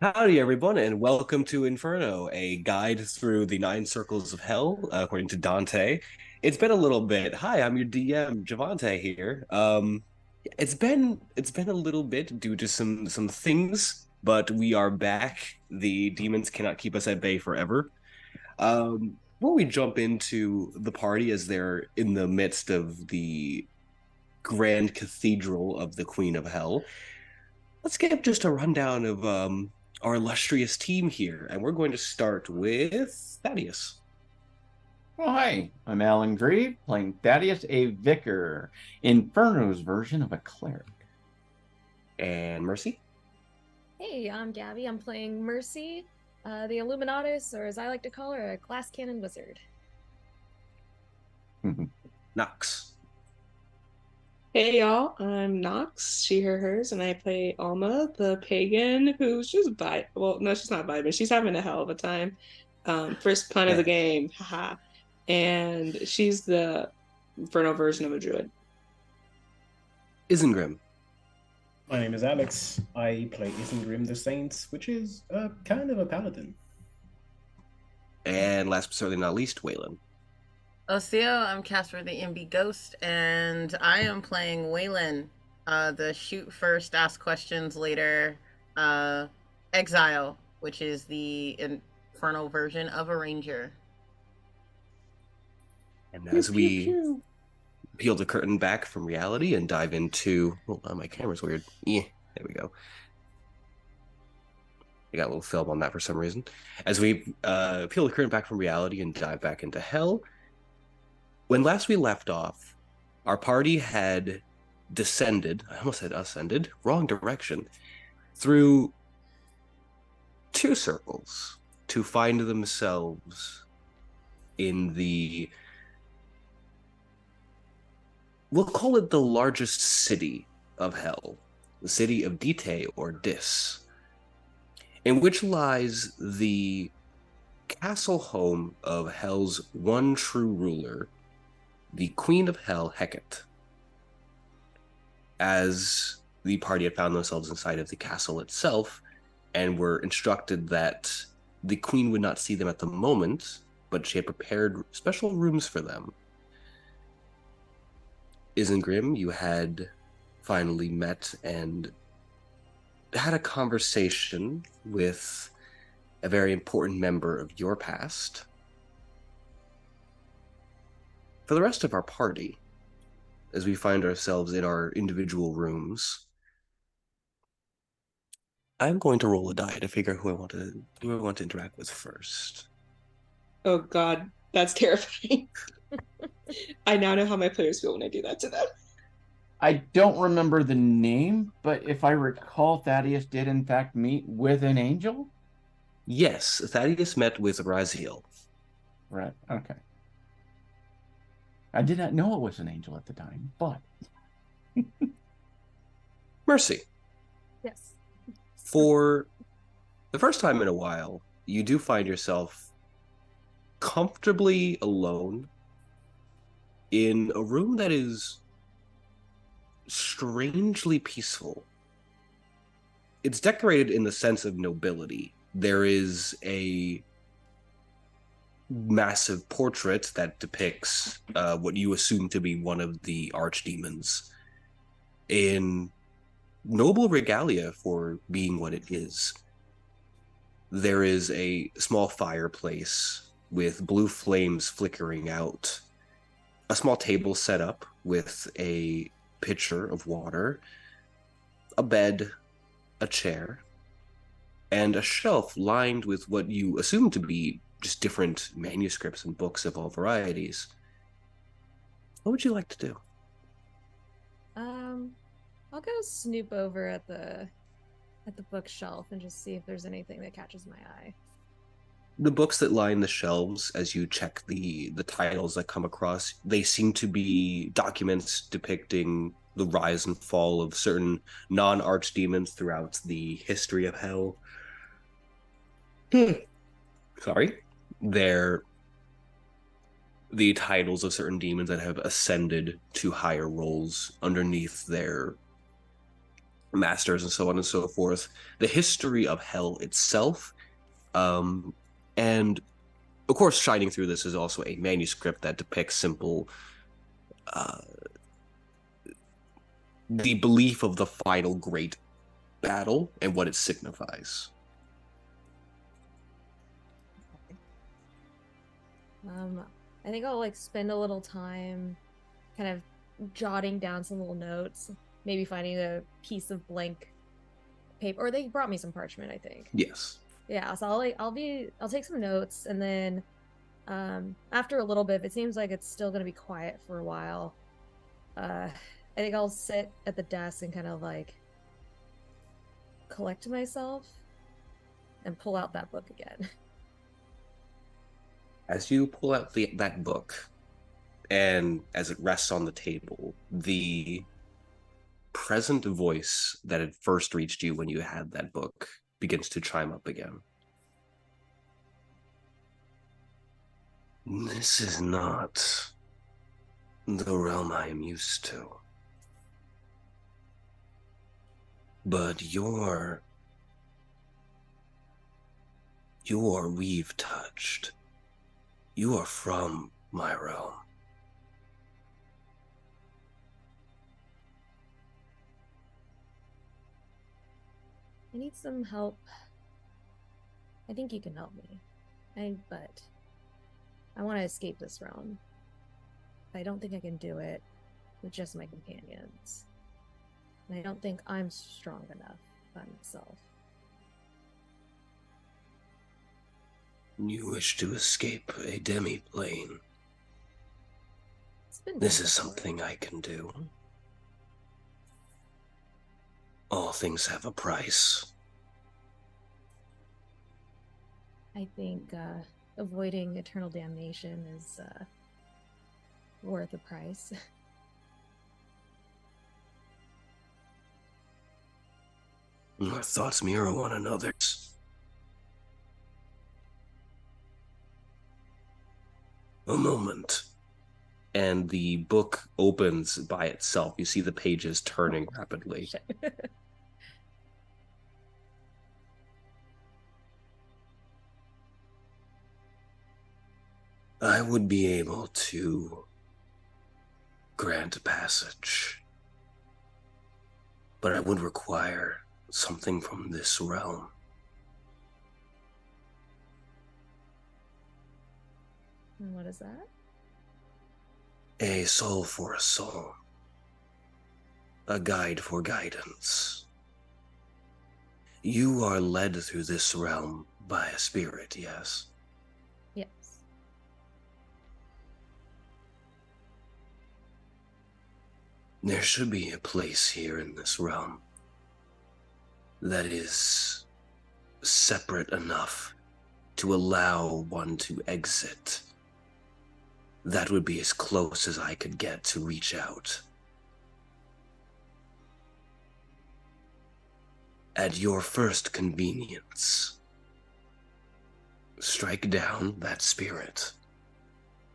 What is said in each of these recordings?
Howdy, everyone, and welcome to Inferno, a guide through the nine circles of hell, according to Dante. It's been a little bit. Hi, I'm your DM, Jhevaunte here. It's been a little bit due to some things, but we are back. The demons cannot keep us at bay forever. Before we jump into the party, as they're in the midst of the grand cathedral of the Queen of Hell, let's get just a rundown of our illustrious team here, and we're going to start with Thaddeus Oh, hi, I'm Alan Grieve, playing Thaddaeus, a vicar, Inferno's version of a cleric. and Mercy. Hey, I'm Gabby. I'm playing Mercy, the Illuminatus, or as I like to call her, a glass cannon wizard. Knox. Hey y'all, I'm Nox, she, her, hers, and I play Alma, the pagan who's just well, no, she's not vibing. She's having a hell of a time. First pun of the game, haha. And she's the Inferno version of a druid. Isengrim. My name is Alex. I play Isengrim the Saints, which is kind of a paladin. And last but certainly not least, Weylin. Theo, I'm Casper the MB Ghost, and I am playing Weylin, the shoot first, ask questions later exile, which is the infernal version of a ranger. And as we peel the curtain back from reality and dive into... Hold on, my camera's weird. Yeah, there we go. I got a little film on that for some reason. As we peel the curtain back from reality and dive back into hell, when last we left off, our party had descended, I almost said ascended, wrong direction, through two circles to find themselves in the, we'll call it the largest city of hell, the city of Dite or Dis, in which lies the castle home of hell's one true ruler, the Queen of Hell, Hecate. As the party had found themselves inside of the castle itself and were instructed that the queen would not see them at the moment, but she had prepared special rooms for them. Isengrim, you had finally met and had a conversation with a very important member of your past. For the rest of our party, as we find ourselves in our individual rooms, I'm going to roll a die to figure out who I want to interact with first. Oh god, that's terrifying. I now know how my players feel when I do that to them. I don't remember the name, but if I recall, Thaddaeus did in fact meet with an angel? Yes, Thaddaeus met with Raziel. Right, okay. I did not know it was an angel at the time, but... Mercy. Yes. For the first time in a while, you do find yourself comfortably alone in a room that is strangely peaceful. It's decorated in the sense of nobility. There is a massive portrait that depicts what you assume to be one of the archdemons in noble regalia for being what it is. There is a small fireplace with blue flames flickering out, a small table set up with a pitcher of water, a bed, a chair, and a shelf lined with what you assume to be just different manuscripts and books of all varieties. What would you like to do? I'll go snoop over at the bookshelf and just see if there's anything that catches my eye. The books that line the shelves, as you check the titles that come across, they seem to be documents depicting the rise and fall of certain non-archdemons throughout the history of hell. Sorry. They're the titles of certain demons that have ascended to higher roles underneath their masters and so on and so forth, the history of hell itself, and of course shining through this is also a manuscript that depicts simple the belief of the final great battle and what it signifies. I think I'll like spend a little time kind of jotting down some little notes, maybe finding a piece of blank paper, or they brought me some parchment, I think. Yes. Yeah, so I'll take some notes, and then after a little bit, if it seems like it's still gonna be quiet for a while, I think I'll sit at the desk and kind of like collect myself and pull out that book again. As you pull out that book, and as it rests on the table, the present voice that had first reached you when you had that book begins to chime up again. This is not the realm I am used to. But you're we've touched. You are from my realm. I need some help. I think you can help me. But I want to escape this realm. I don't think I can do it with just my companions. And I don't think I'm strong enough by myself. You wish to escape a demi-plane. It's been This done is before. something I can do. All things have a price. I think avoiding eternal damnation is worth a price. Our thoughts mirror one another's. A moment. And the book opens by itself. You see the pages turning rapidly. I would be able to grant passage, but I would require something from this realm. And what is that? A soul for a soul. A guide for guidance. You are led through this realm by a spirit, yes? Yes. There should be a place here in this realm that is separate enough to allow one to exit. That would be as close as I could get to reach out. At your first convenience, strike down that spirit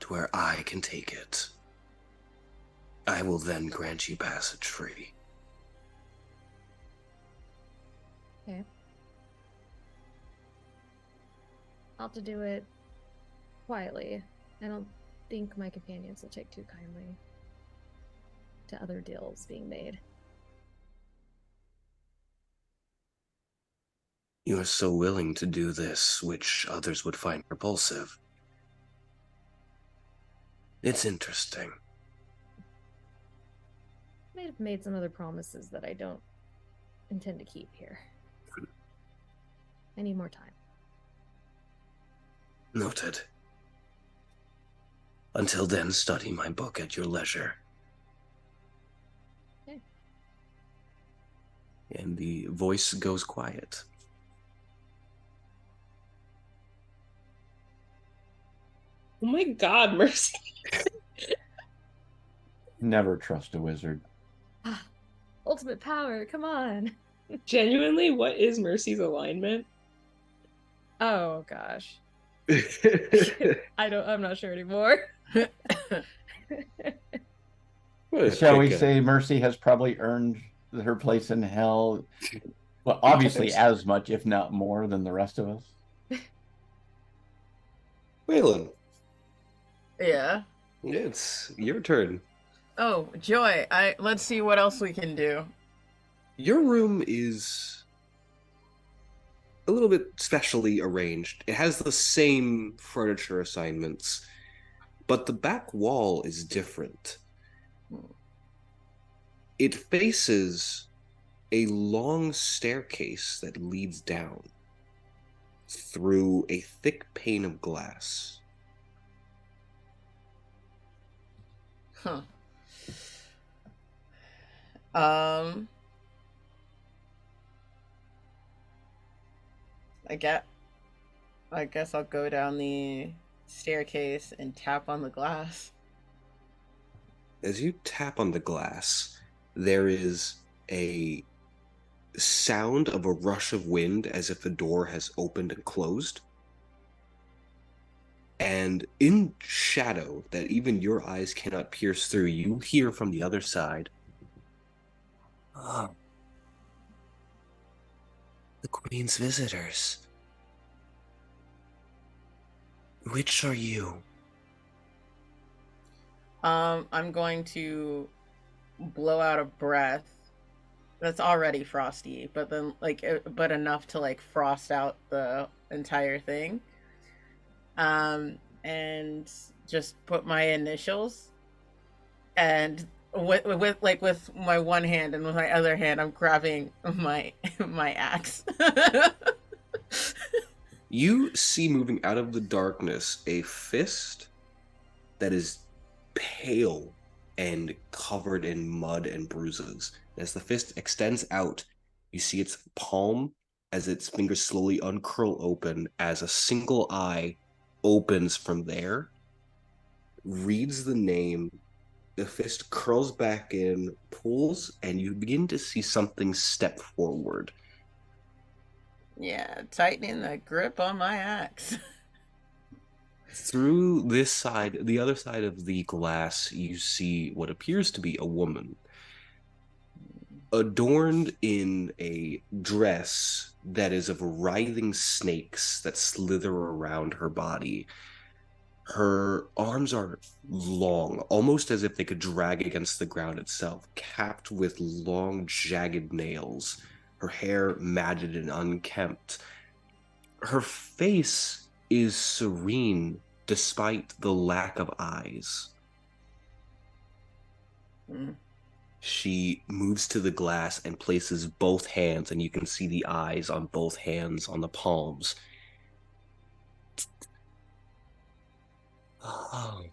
to where I can take it. I will then grant you passage free. Okay. I'll have to do it quietly. I don't think my companions will take too kindly to other deals being made. You are so willing to do this, which others would find repulsive. It's interesting. I might have made some other promises that I don't intend to keep here. I need more time. Noted. Until then, study my book at your leisure. Okay. And the voice goes quiet. Oh my God, Mercy. Never trust a wizard. Ultimate power, come on. Genuinely, what is Mercy's alignment? Oh gosh. I'm not sure anymore. Shall we say Mercy has probably earned her place in hell, well, obviously as much, if not more, than the rest of us. Weylin, Yeah. it's your turn. Oh, Joy. Let's see what else we can do. Your room is a little bit specially arranged. It has the same furniture assignments, but the back wall is different. It faces a long staircase that leads down through a thick pane of glass. Huh. I guess I'll go down the staircase and tap on the glass. As you tap on the glass, there is a sound of a rush of wind as if a door has opened and closed. And in shadow that even your eyes cannot pierce through, you hear from the other side, "Oh, the Queen's visitors. Which are you?" I'm going to blow out a breath that's already frosty, but then but enough to like frost out the entire thing. And just put my initials, and with my one hand and with my other hand, I'm grabbing my axe. You see moving out of the darkness a fist that is pale and covered in mud and bruises. As the fist extends out, you see its palm as its fingers slowly uncurl open as a single eye opens from there, reads the name, the fist curls back in, pulls, and you begin to see something step forward. Yeah, tightening the grip on my axe. Through this side, the other side of the glass, you see what appears to be a woman, adorned in a dress that is of writhing snakes that slither around her body. Her arms are long, almost as if they could drag against the ground itself, capped with long, jagged nails. Her hair matted and unkempt. Her face is serene despite the lack of eyes. She moves to the glass and places both hands, and you can see the eyes on both hands on the palms. Oh.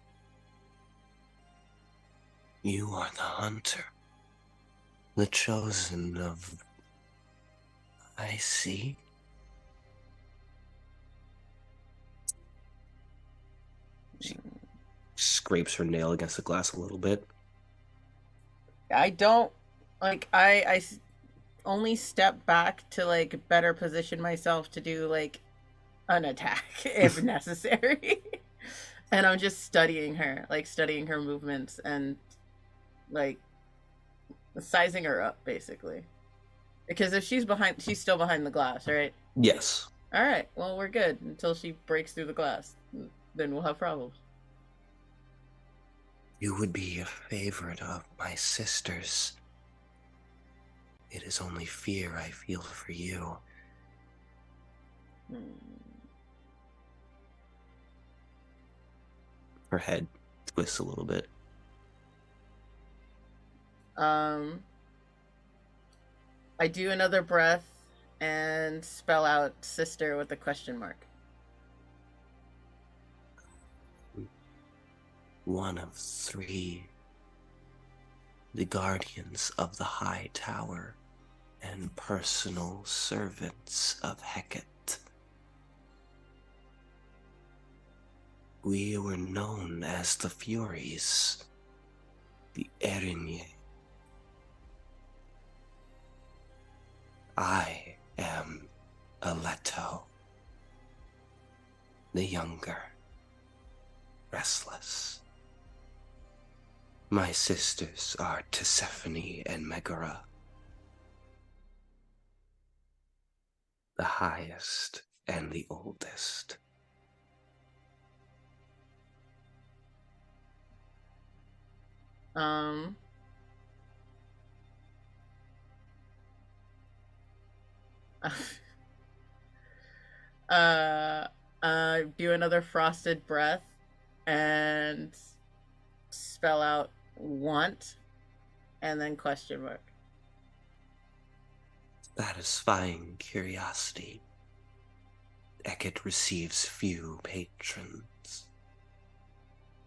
You are the hunter. The chosen of... I see. She scrapes her nail against the glass a little bit. I don't I only step back to like better position myself to do like an attack if necessary. And I'm just studying her movements and like sizing her up basically. Because if she's still behind the glass, right? Yes. All right. Well, we're good until she breaks through the glass. Then we'll have problems. You would be a favorite of my sisters. It is only fear I feel for you. Her head twists a little bit. I do another breath and spell out sister with a question mark. One of three. The guardians of the high tower and personal servants of Hecate. We were known as the Furies, the Erinyes. I am Aleto, the younger, restless. My sisters are Tisiphone and Megara, the highest and the oldest. Do another frosted breath and spell out want and then question mark. Satisfying curiosity. Ekket receives few patrons.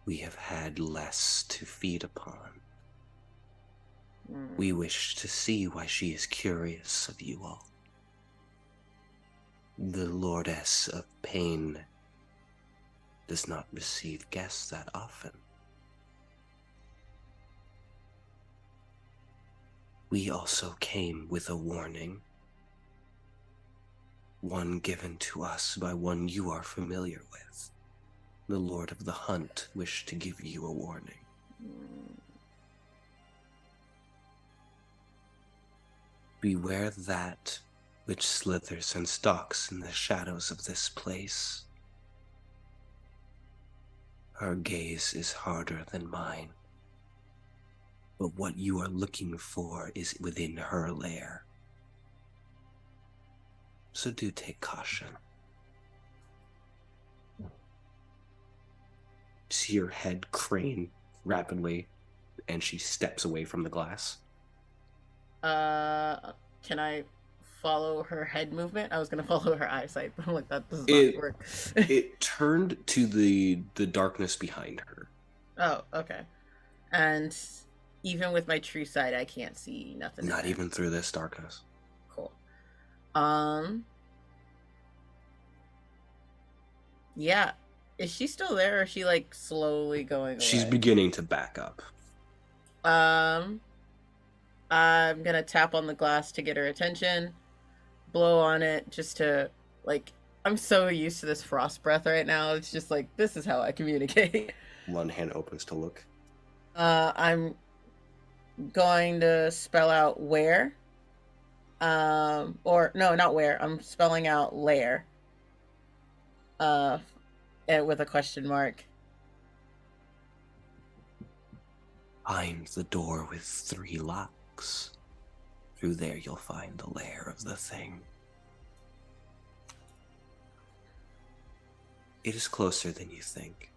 We have had less to feed upon. We wish to see why she is curious of you all. The Lordess of Pain does not receive guests that often. We also came with a warning. One given to us by one you are familiar with. The Lord of the Hunt wished to give you a warning. Beware that which slithers and stalks in the shadows of this place. Her gaze is harder than mine, but what you are looking for is within her lair. So do take caution. See your head crane rapidly, and she steps away from the glass. Can I follow her head movement? I was gonna follow her eyesight, but I'm like, that does not work. It turned to the darkness behind her. Oh, okay. And even with my true sight, I can't see nothing. Not even through this darkness. Cool. Yeah. Is she still there, or is she like slowly going away? She's beginning to back up. I'm gonna tap on the glass to get her attention, blow on it just to, like, I'm so used to this frost breath right now. It's just like, this is how I communicate. One hand opens to look. I'm going to spell out where. Or no, not where. I'm spelling out lair. With a question mark. Find the door with 3 locks. Through there you'll find the lair of the thing. It is closer than you think.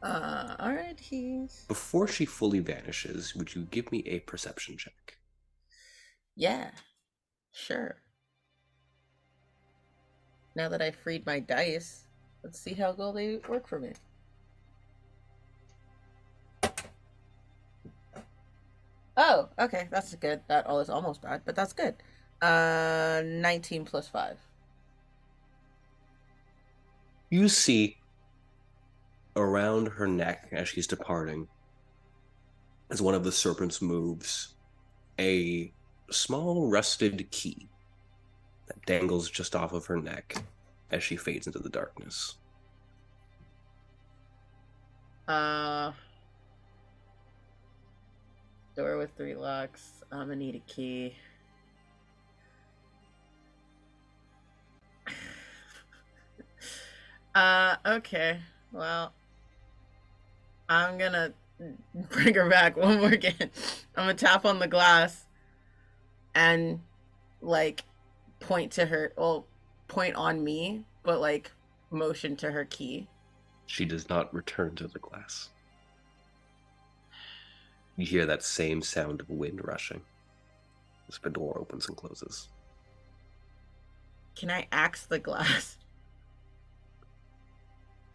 Alright, he's... Before she fully vanishes, would you give me a perception check? Yeah, sure. Now that I freed my dice, let's see how well they work for me. Oh, okay, that's good. That all is almost bad, but that's good. 19 plus 5. You see around her neck as she's departing, as one of the serpents moves, a small rusted key that dangles just off of her neck as she fades into the darkness. Door with 3 locks. I'm gonna need a key. Okay. Well, I'm gonna bring her back one more again. I'm gonna tap on the glass and, like, point to her, well, point on me, but, like, motion to her key. She does not return to the glass. You hear that same sound of wind rushing as the door opens and closes. Can I axe the glass?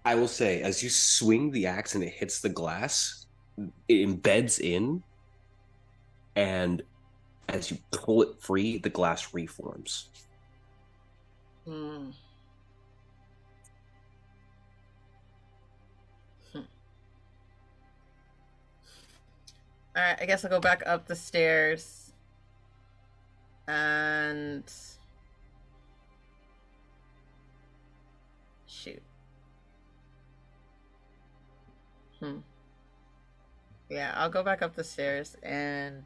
I will say, as you swing the axe and it hits the glass, it embeds in, and as you pull it free, the glass reforms. Hmm. Alright, I guess I'll go back up the stairs. And... shoot. Yeah, I'll go back up the stairs and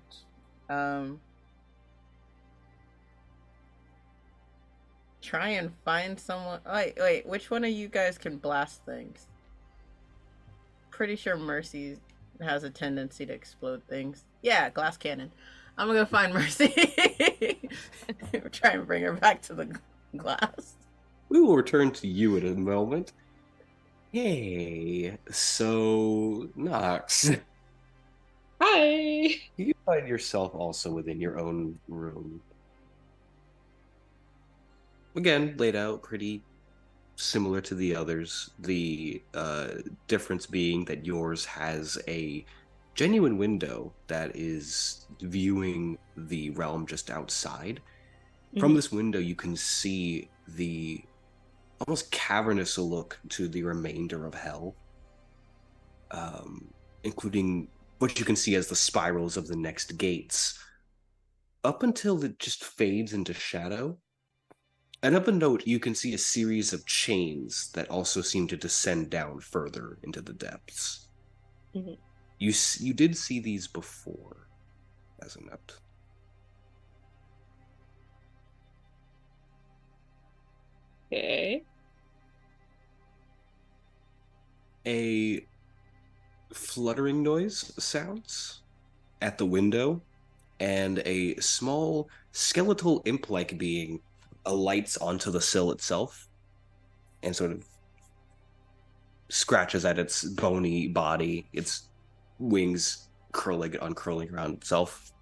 try and find someone. Wait, which one of you guys can blast things? Pretty sure Mercy has a tendency to explode things. Yeah, glass cannon. I'm gonna go find Mercy. Try and bring her back to the glass. We will return to you in a moment. Hey, so Nox, Hi. you find yourself also within your own room. Again, laid out pretty similar to the others. The difference being that yours has a genuine window that is viewing the realm just outside. From this window, you can see the almost cavernous look to the remainder of hell, including what you can see as the spirals of the next gates, up until it just fades into shadow. And up a note, you can see a series of chains that also seem to descend down further into the depths. Mm-hmm. You did see these before, as a note. Okay. A fluttering noise sounds at the window, and a small skeletal imp-like being alights onto the sill itself and sort of scratches at its bony body, its wings uncurling around itself.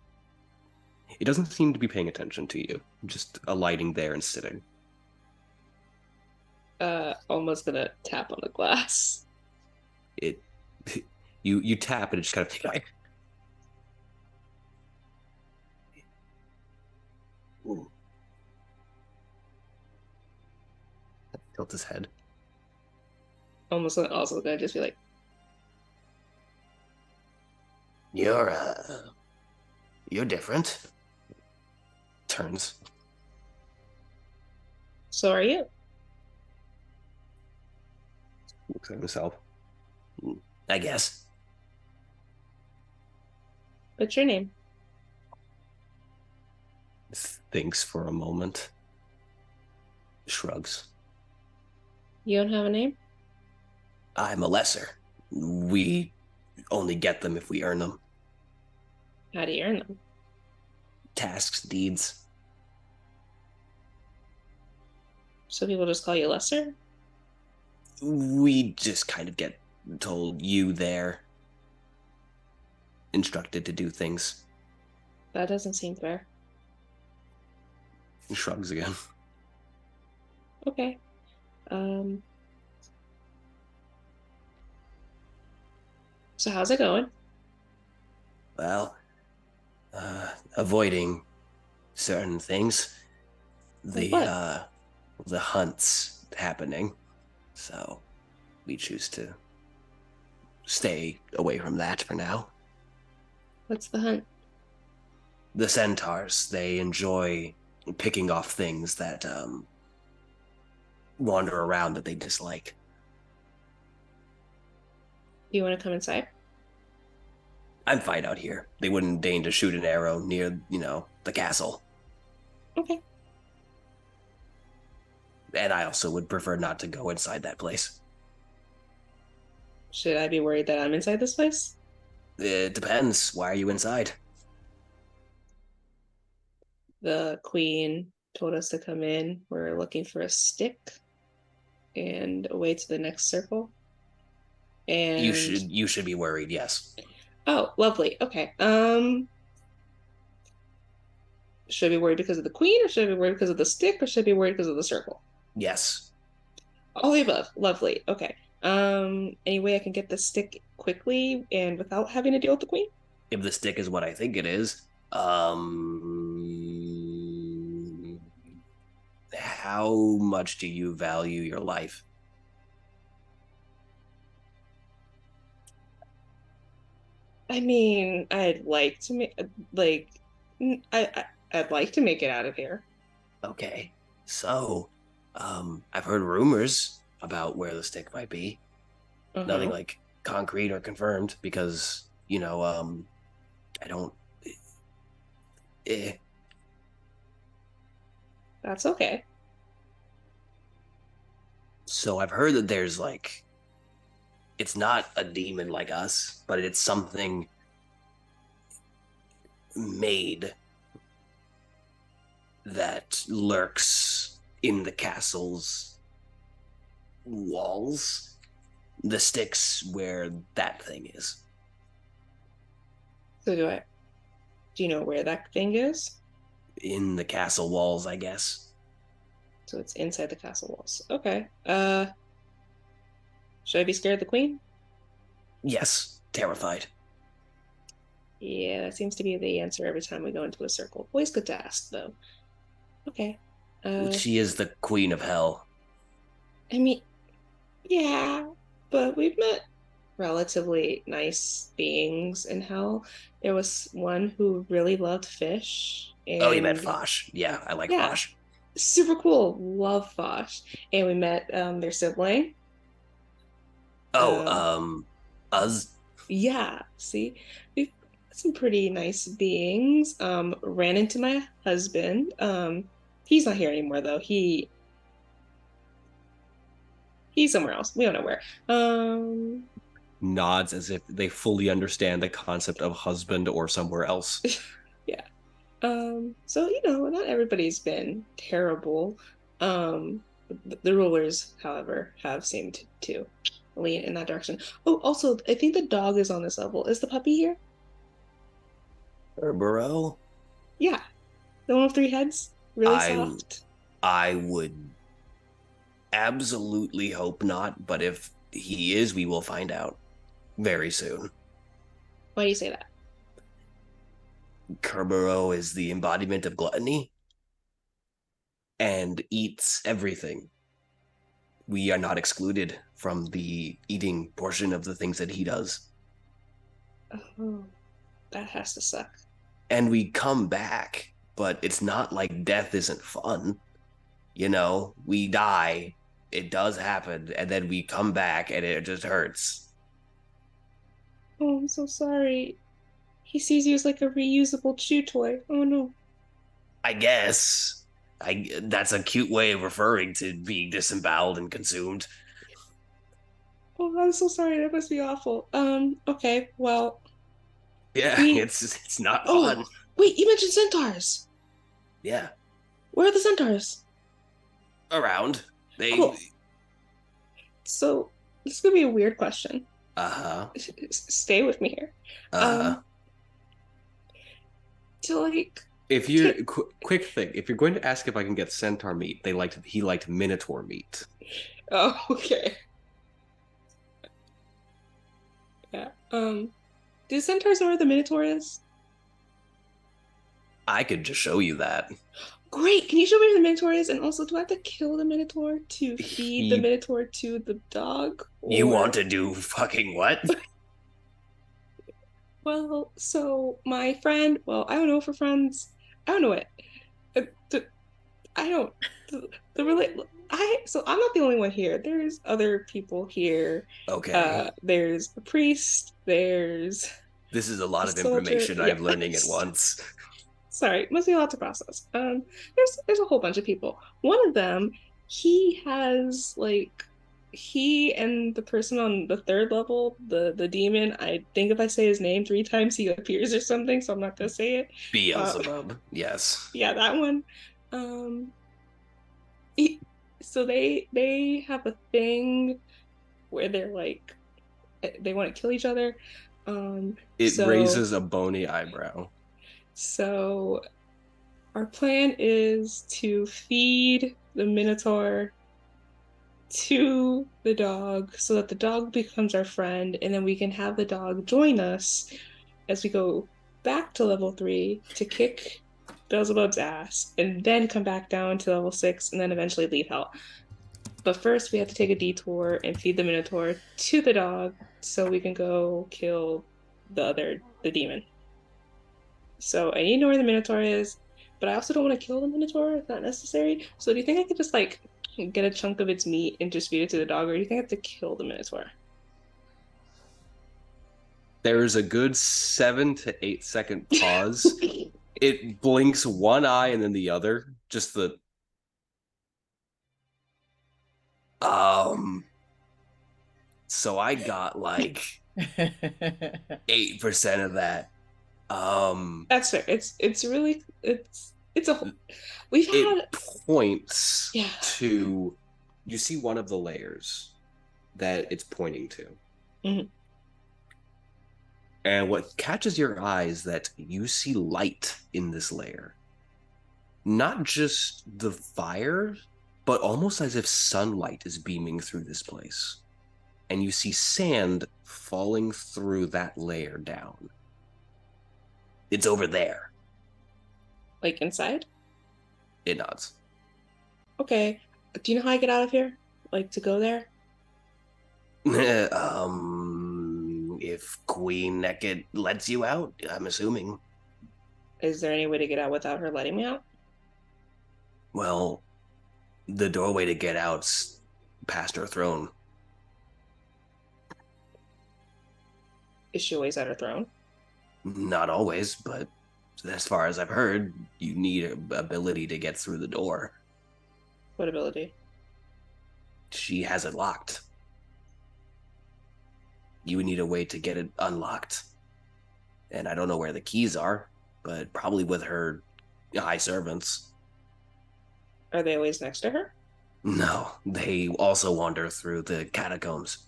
It doesn't seem to be paying attention to you, just alighting there and sitting. Almost gonna tap on the glass. You tap and it just kind of like, ooh. Tilt his head. Almost also gonna just be like, You're different. Turns. so are you? Looks at himself. I guess. What's your name? Thinks for a moment. Shrugs. You don't have a name? I'm a lesser. We only get them if we earn them. How do you earn them? Tasks, deeds. So people just call you Lesser? We just kind of get told you there. Instructed to do things. That doesn't seem fair. He shrugs again. Okay. So how's it going? Well, avoiding certain things. What? The hunt's happening. So we choose to stay away from that for now. What's the hunt? The centaurs, they enjoy picking off things that wander around that they dislike. Do you want to come inside? I'm fine out here. They wouldn't deign to shoot an arrow near, the castle. Okay. And I also would prefer not to go inside that place. Should I be worried that I'm inside this place? It depends. Why are you inside? The queen told us to come in. We're looking for a stick and a way to the next circle. And You should be worried, yes. Oh, lovely. Okay. Should I be worried because of the queen, or should I be worried because of the stick, or should I be worried because of the circle? Yes. All the above. Lovely. Okay. Any way I can get the stick quickly and without having to deal with the queen? If the stick is what I think it is, how much do you value your life? I mean, I'd like to make I'd like to make it out of here. Okay. So, I've heard rumors about where the stick might be. Nothing like concrete or confirmed because, I don't. That's okay. So I've heard that there's like, it's not a demon like us, but it's something made that lurks in the castle's walls. The sticks where that thing is. So do you know where that thing is? In the castle walls, I guess. So it's inside the castle walls. Okay. Should I be scared of the queen? Yes, terrified. Yeah, that seems to be the answer every time we go into a circle. Always good to ask, though. Okay. She is the queen of hell. I mean, yeah, but we've met relatively nice beings in hell. There was one who really loved fish. And Oh, you meant Fosh. Yeah, I like Yeah. Fosh. Super cool. Love Fosh. And we met their sibling. Uz. Yeah, see, we've got some pretty nice beings. Ran into my husband. He's not here anymore though. He's somewhere else. We don't know where. Nods as if they fully understand the concept of husband or somewhere else. Yeah. So not everybody's been terrible. The rulers, however, have seemed to lean in that direction. Oh, also, I think the dog is on this level. Is the puppy here? Burrow? Yeah. The one with 3 heads? Really soft? I would absolutely hope not, but if he is, we will find out very soon. Why do you say that? Kerberos is the embodiment of gluttony and eats everything. We are not excluded from the eating portion of the things that he does. Oh, that has to suck. And we come back, but it's not like death isn't fun. We die, it does happen, and then we come back and it just hurts. Oh, I'm so sorry. He sees you as like a reusable chew toy. Oh no. I guess. That's a cute way of referring to being disemboweled and consumed. Oh, I'm so sorry. That must be awful. Okay, well. Yeah, it's not fun. Wait, you mentioned centaurs. Yeah. Where are the centaurs? Around. Cool. So, this is gonna be a weird question. Stay with me here. So, like, if you quick thing, if you're going to ask if I can get centaur meat, he liked minotaur meat. Oh, okay. Yeah. Do centaurs know where the minotaur is? I could just show you that. Great. Can you show me where the minotaur is? And also, do I have to kill the minotaur to feed the minotaur to the dog? You want to do fucking what? Well, so my friend, I don't know if we're friends. I don't know it. So I'm not the only one here. There's other people here. Okay. There's a priest. This is a lot of information I'm learning at once. Sorry, must be a lot to process. There's a whole bunch of people. One of them, he has he and the person on the 3rd level, the demon, I think if I say his name 3 times he appears or something, so I'm not gonna say it. Beelzebub, yes. Yeah, that one. So they have a thing where they're they want to kill each other. It raises a bony eyebrow. So our plan is to feed the minotaur to the dog so that the dog becomes our friend, and then we can have the dog join us as we go back to level 3 to kick Beelzebub's ass, and then come back down to level 6 and then eventually leave hell. But first we have to take a detour and feed the minotaur to the dog so we can go kill the demon. So I need to know where the minotaur is, but I also don't want to kill the minotaur. It's not necessary. So do you think I could just get a chunk of its meat and just feed it to the dog, or do you think I have to kill the minotaur? There's a good 7 to 8 second pause. It blinks one eye and then the other. So I got like 8% of that. That's fair. It's really it's a we've had It points Yeah. to, you see one of the layers that it's pointing to. Mhm. And what catches your eye is that you see light in this layer. Not just the fire, but almost as if sunlight is beaming through this place. And you see sand falling through that layer down. It's over there. like inside. It nods. Okay. Do you know how I get out of here? Like to go there? If Queen Naked lets you out, I'm assuming. Is there any way to get out without her letting me out? Well, the doorway to get out's past her throne. Is she always at her throne? Not always, but as far as I've heard, you need an ability to get through the door. What ability? She has it locked. You would need a way to get it unlocked. And I don't know where the keys are, but probably with her high servants. Are they always next to her? No, they also wander through the catacombs.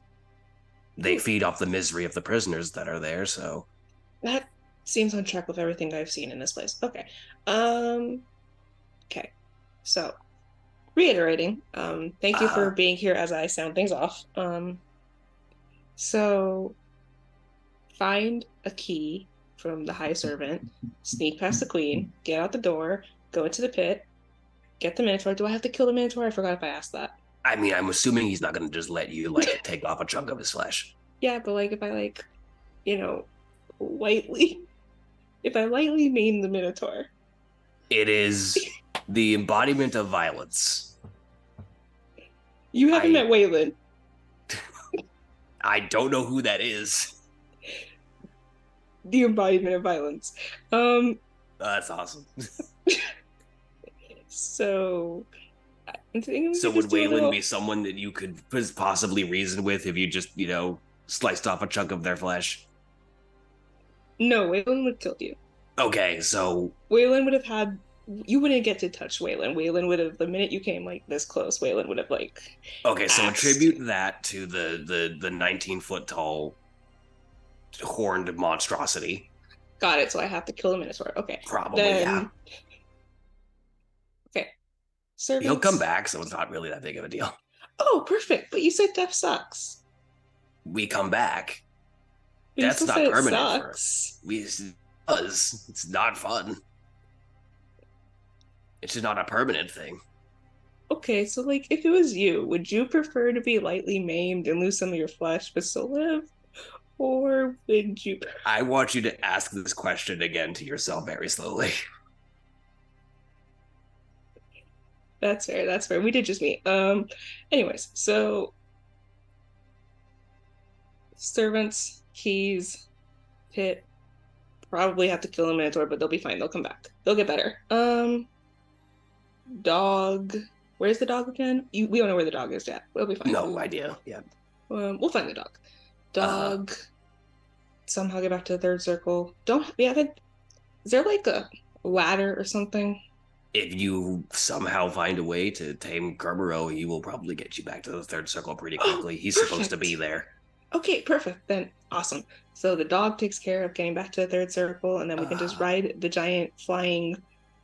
They feed off the misery of the prisoners that are there, so... That seems on track with everything I've seen in this place. Okay. Okay. So, reiterating, thank you for being here as I sound things off. So, find a key from the high servant, sneak past the queen, get out the door, go into the pit, get the Minotaur. Do I have to kill the Minotaur? I forgot if I asked that. I mean, I'm assuming he's not going to just let you, like, take off a chunk of his flesh. Yeah, but, like, if I, like, lightly... If I lightly maim the Minotaur... It is the embodiment of violence. You haven't met Weylin. I don't know who that is. The embodiment of violence. That's awesome. So... So would Weylin be someone that you could possibly reason with if you just, sliced off a chunk of their flesh? No, Weylin would kill you. Okay, so... Weylin would have had... You wouldn't get to touch Weylin. Weylin would have... The minute you came, like, this close, Weylin would have, like... Okay, so axed. attribute that to the 19-foot-tall horned monstrosity. Got it, so I have to kill the Minotaur. Okay. Probably, yeah. Okay. Servants... He'll come back, so it's not really that big of a deal. Oh, perfect. But you said death sucks. We come back. But That's not permanent for us. It's not fun. It's just not a permanent thing. Okay, so, like, if it was you, would you prefer to be lightly maimed and lose some of your flesh but still live? Or would you... I want you to ask this question again to yourself very slowly. That's fair, that's fair. We did just meet. Anyways, so... Servants, keys, pit. Probably have to kill a Minotaur, but they'll be fine. They'll come back. They'll get better. Dog. Where's the dog again? We don't know where the dog is yet. We'll be fine. No idea. Yeah. We'll find the dog. Dog. Somehow get back to the third circle. Is there like a ladder or something? If you somehow find a way to tame Kerberos, he will probably get you back to the third circle pretty quickly. He's supposed to be there. Okay, perfect. Then awesome. So the dog takes care of getting back to the third circle, and then we can just ride the giant flying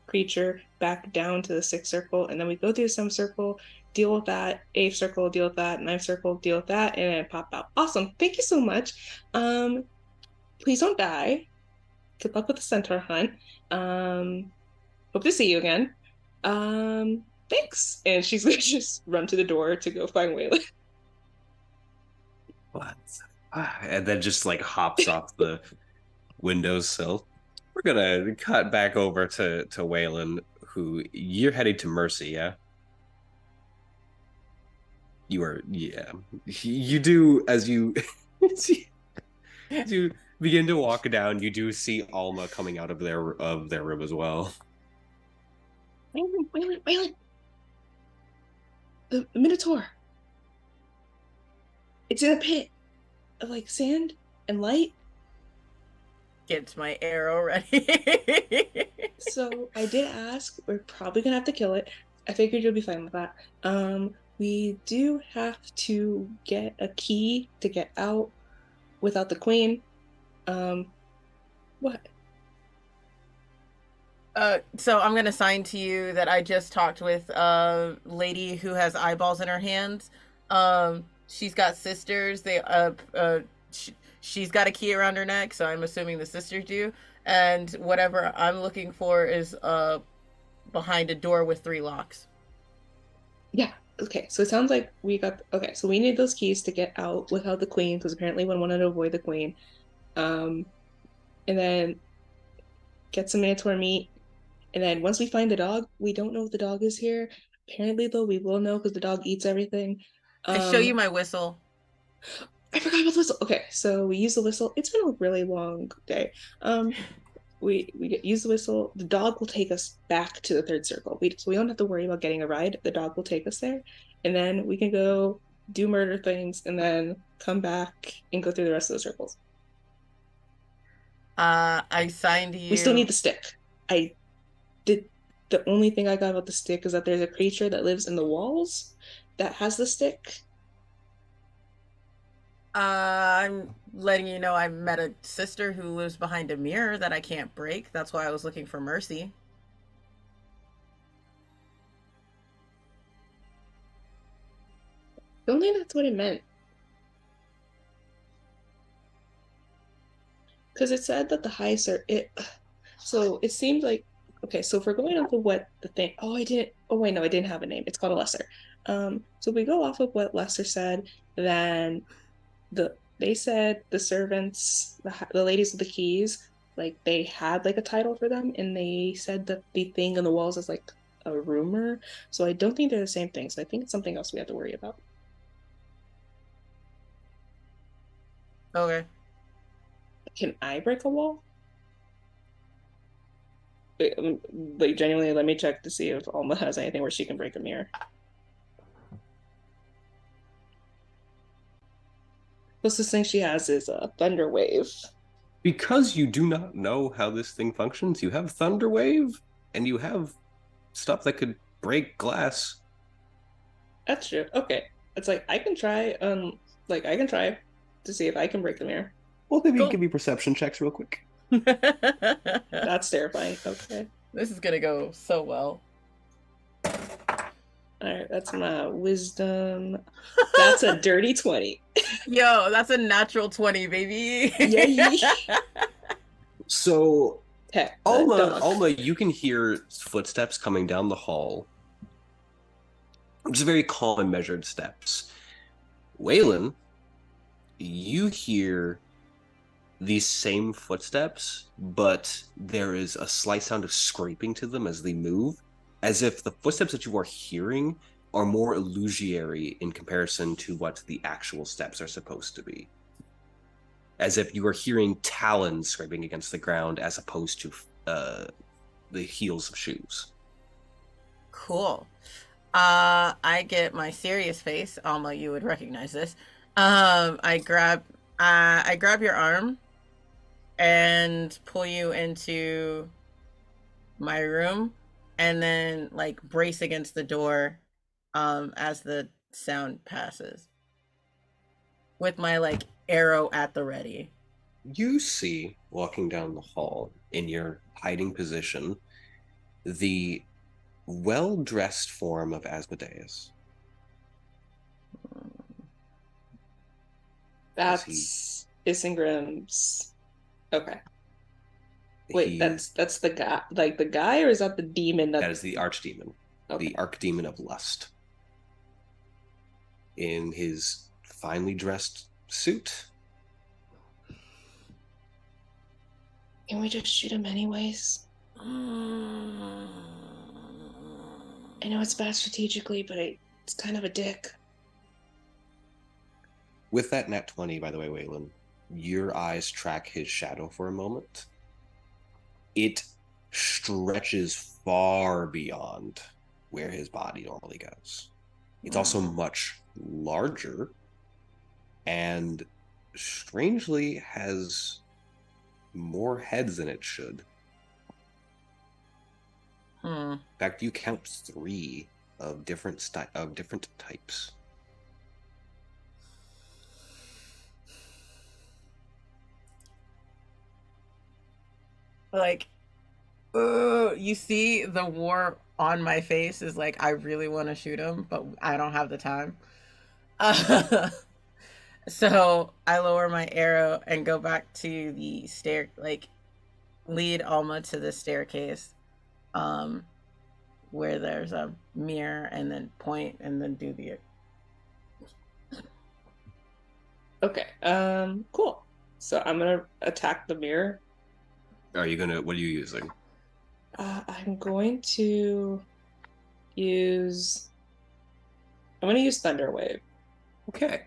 creature back down to the sixth circle, and then we go through the seventh circle, deal with that, eighth circle, deal with that, ninth circle, deal with that, and then pop out. Awesome. Thank you so much. Please don't die. Good luck with the centaur hunt. Hope to see you again. Thanks. And she's gonna just run to the door to go find Weylin. What? And then just like hops off the windowsill. We're gonna cut back over to Weylin, who you're heading to Mercy, yeah? You are, yeah. You do as you as you begin to walk down. You do see Alma coming out of their room as well. Weylin! The Minotaur. It's in a pit of like sand and light. Get my arrow ready. So I did ask. We're probably gonna have to kill it. I figured you'll be fine with that. We do have to get a key to get out without the queen. What? So I'm gonna sign to you that I just talked with a lady who has eyeballs in her hands. She's got sisters. She's got a key around her neck, so I'm assuming the sisters do. And whatever I'm looking for is behind a door with 3 locks. Yeah. Okay. So it sounds like we got. Okay. So we need those keys to get out without the queen, because apparently one wanted to avoid the queen. And then get some minotaur meat. And then once we find the dog, we don't know if the dog is here. Apparently, though, we will know because the dog eats everything. I show you my whistle. I forgot about the whistle. Okay, so we use the whistle. It's been a really long day. We use the whistle. The dog will take us back to the third circle. So we don't have to worry about getting a ride. The dog will take us there, and then we can go do murder things, and then come back and go through the rest of the circles. I signed you. We still need the stick. The only thing I got about the stick is that there's a creature that lives in the walls that has the stick. I'm letting you know I met a sister who lives behind a mirror that I can't break. That's why I was looking for mercy. I don't think that's what it meant. Because it said that the highest are it. So it seemed like, okay, so if we're going off of what the thing, I didn't have a name. It's called a lesser. So if we go off of what Lesser said, then they said the servants, the ladies with the keys, like they had like a title for them, and they said that the thing on the walls is like a rumor. So I don't think they're the same thing. So I think it's something else we have to worry about. Okay. Can I break a wall? Like genuinely, let me check to see if Alma has anything where she can break a mirror. Closest thing she has is a thunder wave. Because you do not know how this thing functions, you have thunder wave, and you have stuff that could break glass. That's true. Okay, it's like I can try. I can try to see if I can break the mirror. Well, maybe Cool. give me perception checks real quick. That's terrifying. Okay. This is gonna go so well. All right, that's my wisdom. That's a dirty 20. Yo, that's a natural 20, baby. Yeah. So, Heck, Alma, you can hear footsteps coming down the hall. Just very calm and measured steps. Weylin, you hear these same footsteps, but there is a slight sound of scraping to them as they move, as if the footsteps that you are hearing are more illusory in comparison to what the actual steps are supposed to be. As if you are hearing talons scraping against the ground as opposed to the heels of shoes. Cool. I get my serious face. Alma, you would recognize this. I grab your arm and pull you into my room, and then like brace against the door as the sound passes, with my like arrow at the ready. You see, walking down the hall in your hiding position, the well-dressed form of Asmodeus. That's Isengrim's. Okay. Wait, that's the guy, like the guy, or is that the demon? That is the archdemon, Okay. the archdemon of lust. In his finely dressed suit. Can we just shoot him anyways? I know it's bad strategically, but it's kind of a dick. With that nat 20, by the way, Weylin, your eyes track his shadow for a moment. It stretches far beyond where his body normally goes. It's also much larger and strangely has more heads than it should. In fact, you count 3 of different types. Like, you see the war on my face is like, I really want to shoot him, but I don't have the time. So I lower my arrow and go back to the lead Alma to the staircase, where there's a mirror, and then point and then do the. Okay. Cool. So I'm gonna attack the mirror. What are you using? I'm going to use Thunder Wave. Okay.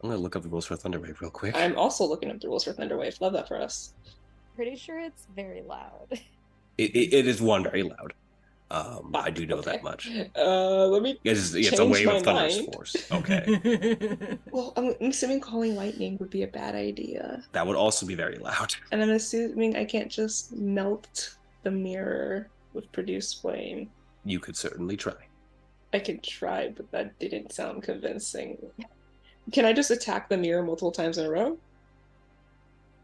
I'm gonna look up the rules for Thunderwave real quick. I'm also looking up the rules for Thunder Wave. Love that for us. Pretty sure it's very loud. It is one very loud. I do know that much. Let me. It's a wave of thunder's force. Okay. Well, I'm assuming calling lightning would be a bad idea. That would also be very loud. And I'm assuming I can't just melt the mirror with produce flame. You could certainly try. I could try, but that didn't sound convincing. Can I just attack the mirror multiple times in a row?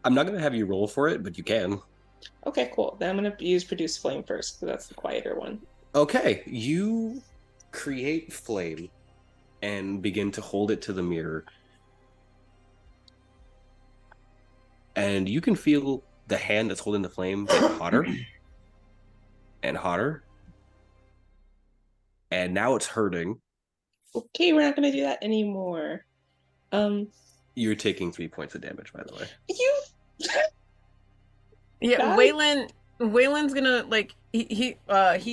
I'm not going to have you roll for it, but you can. Okay, cool. Then I'm going to use produce flame first, because that's the quieter one. Okay, you create flame and begin to hold it to the mirror. And you can feel the hand that's holding the flame get hotter and hotter. And now it's hurting. Okay, we're not going to do that anymore. You're taking 3 points of damage, by the way. You... Yeah, Weylin's gonna, like, he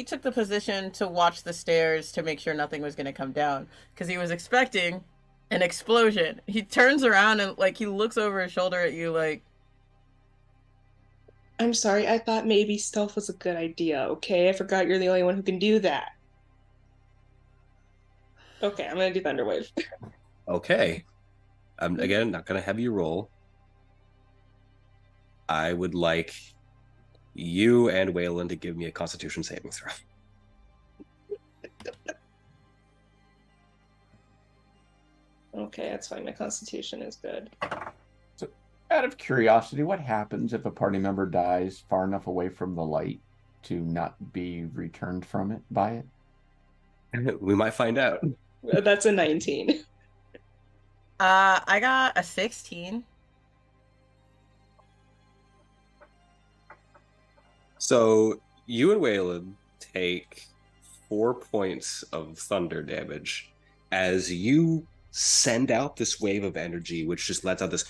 took the position to watch the stairs to make sure nothing was gonna come down, because he was expecting an explosion. He turns around and, like, he looks over his shoulder at you like, I'm sorry, I thought maybe stealth was a good idea, okay? I forgot you're the only one who can do that. Okay, I'm gonna do Thunderwave. Okay. I'm, again, not gonna have you roll. I would like you and Weylin to give me a Constitution saving throw. Okay, that's fine. My Constitution is good. So, out of curiosity, what happens if a party member dies far enough away from the light to not be returned from it by it? We might find out. That's a 19. I got a 16. So you and Weylin take 4 points of thunder damage as you send out this wave of energy, which just lets out this,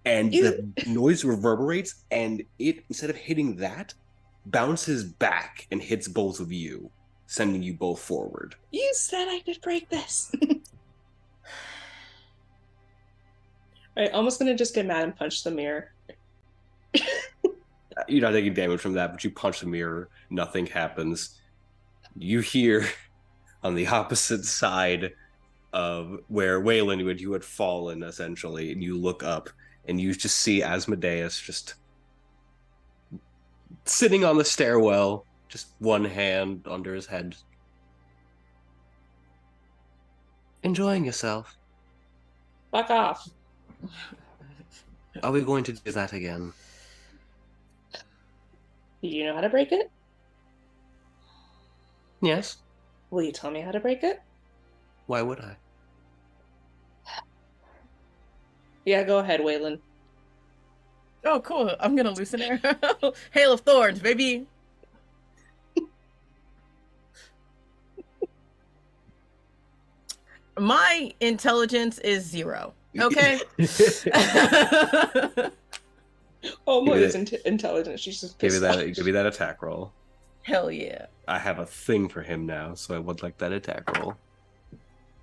and the noise reverberates, and it, instead of hitting that, bounces back and hits both of you, sending you both forward. You said I could break this. Alright, almost gonna just get mad and punch the mirror. You're not taking damage from that, but you punch the mirror, nothing happens. You hear on the opposite side of where Weylin, you had fallen, essentially, and you look up and you just see Asmodeus just sitting on the stairwell, just one hand under his head. Enjoying yourself. Fuck off. Are we going to do that again? Do you know how to break it? Yes. Will you tell me how to break it? Why would I? Yeah, go ahead, Weylin. Oh, cool. I'm gonna loosen arrow. Hail of Thorns, baby. My intelligence is 0. Okay. Alma is intelligent. She's just Give me pissed that attack roll. Hell yeah. I have a thing for him now, so I would like that attack roll.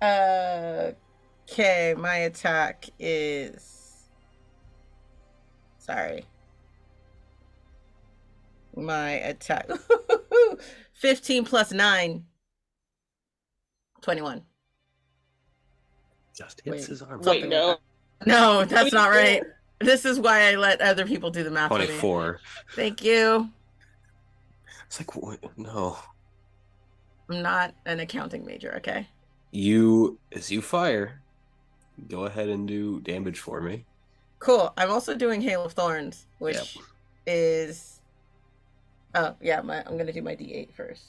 Okay, my attack is... Sorry. My attack... 15 plus 9. 21. Just hits his arm. Wait, no. No, that's not right. This is why I let other people do the math for me. 24. Thank you. It's like, what? No. I'm not an accounting major, okay? As you fire, go ahead and do damage for me. Cool. I'm also doing Hail of Thorns, which is... Oh, yeah, I'm going to do my D8 first.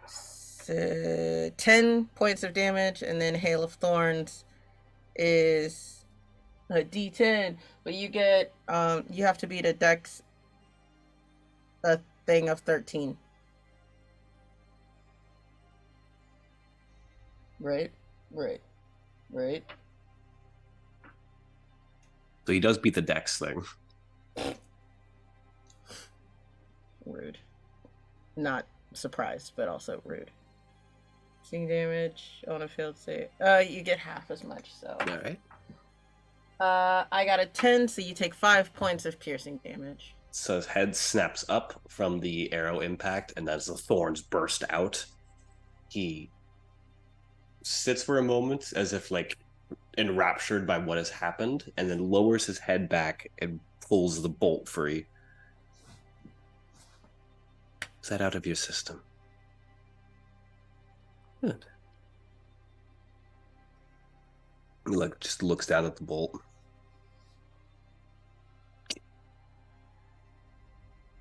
So, 10 points of damage, and then Hail of Thorns is a D10. But you get, you have to beat a dex, a thing of 13. Right. So he does beat the dex thing. Rude. Not surprised, but also rude. Seeing damage on a failed save. You get half as much, so. Alright. I got a 10, so you take 5 points of piercing damage. So his head snaps up from the arrow impact, and as the thorns burst out, he sits for a moment as if like enraptured by what has happened, and then lowers his head back and pulls the bolt free. Is that out of your system? Good. He just looks down at the bolt.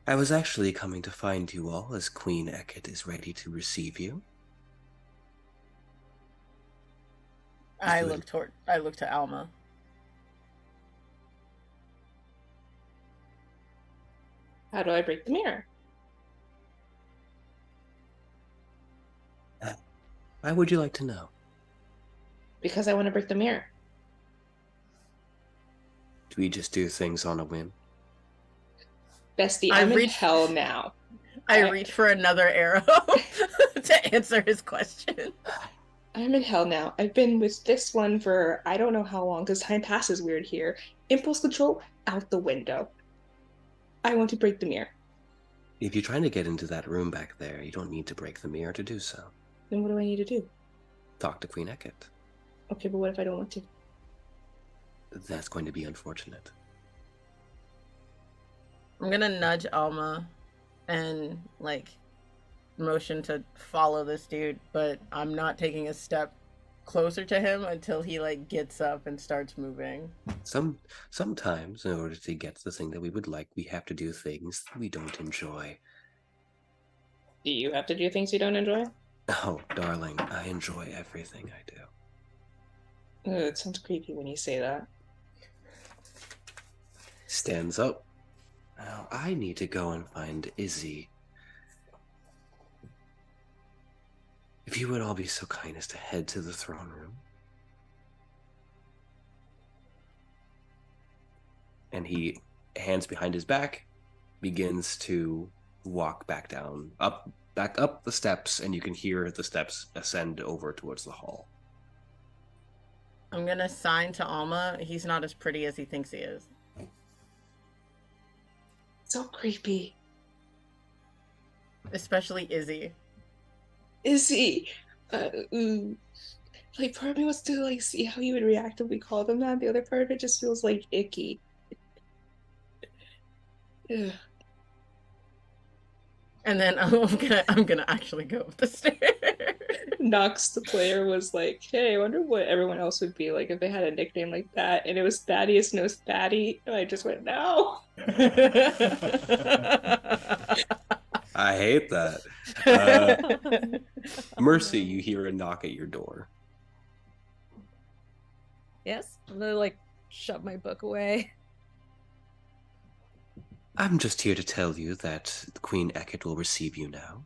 I was actually coming to find you all as Queen Eket is ready to receive you. I look to Alma. How do I break the mirror? Why would you like to know? Because I want to break the mirror. Do we just do things on a whim? Bestie, I'm in hell now. I reach for another arrow to answer his question. I'm in hell now. I've been with this one for I don't know how long, because time passes weird here. Impulse control out the window. I want to break the mirror. If you're trying to get into that room back there, you don't need to break the mirror to do so. Then what do I need to do? Talk to Queen Eket. Okay, but what if I don't want to? That's going to be unfortunate. I'm gonna nudge Alma and motion to follow this dude, but I'm not taking a step closer to him until he gets up and starts moving. Sometimes in order to get the thing that we would like, we have to do things we don't enjoy. Do you have to do things you don't enjoy? Oh, darling, I enjoy everything I do. It sounds creepy when you say that. Stands up. Now, I need to go and find Izzy. If you would all be so kind as to head to the throne room. And he, hands behind his back, begins to walk back up the steps, and you can hear the steps ascend over towards the hall. I'm gonna sign to Alma. He's not as pretty as he thinks he is. So creepy. Especially Izzy. Izzy! Part of me wants to see how he would react if we called him that. The other part of it just feels icky. Ugh. And then I'm gonna actually go up the stairs. Nox, the player, was like, hey, I wonder what everyone else would be like if they had a nickname like that. And it was Thaddaeus knows Thaddy. And I just went, no. I hate that. Mercy, you hear a knock at your door. Yes? I'm gonna shove my book away. I'm just here to tell you that Queen Eket will receive you now.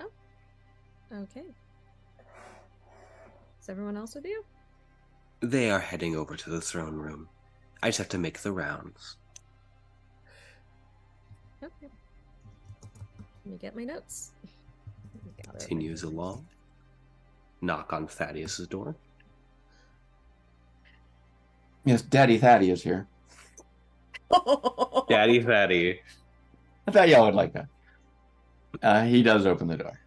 Oh. Okay. Is everyone else with you? They are heading over to the throne room. I just have to make the rounds. Okay. Let me get my notes. Continues along. Knock on Thaddeus' door. Yes, Daddy Thaddeus here. Daddy Thaddy. I thought y'all would like that. He does open the door.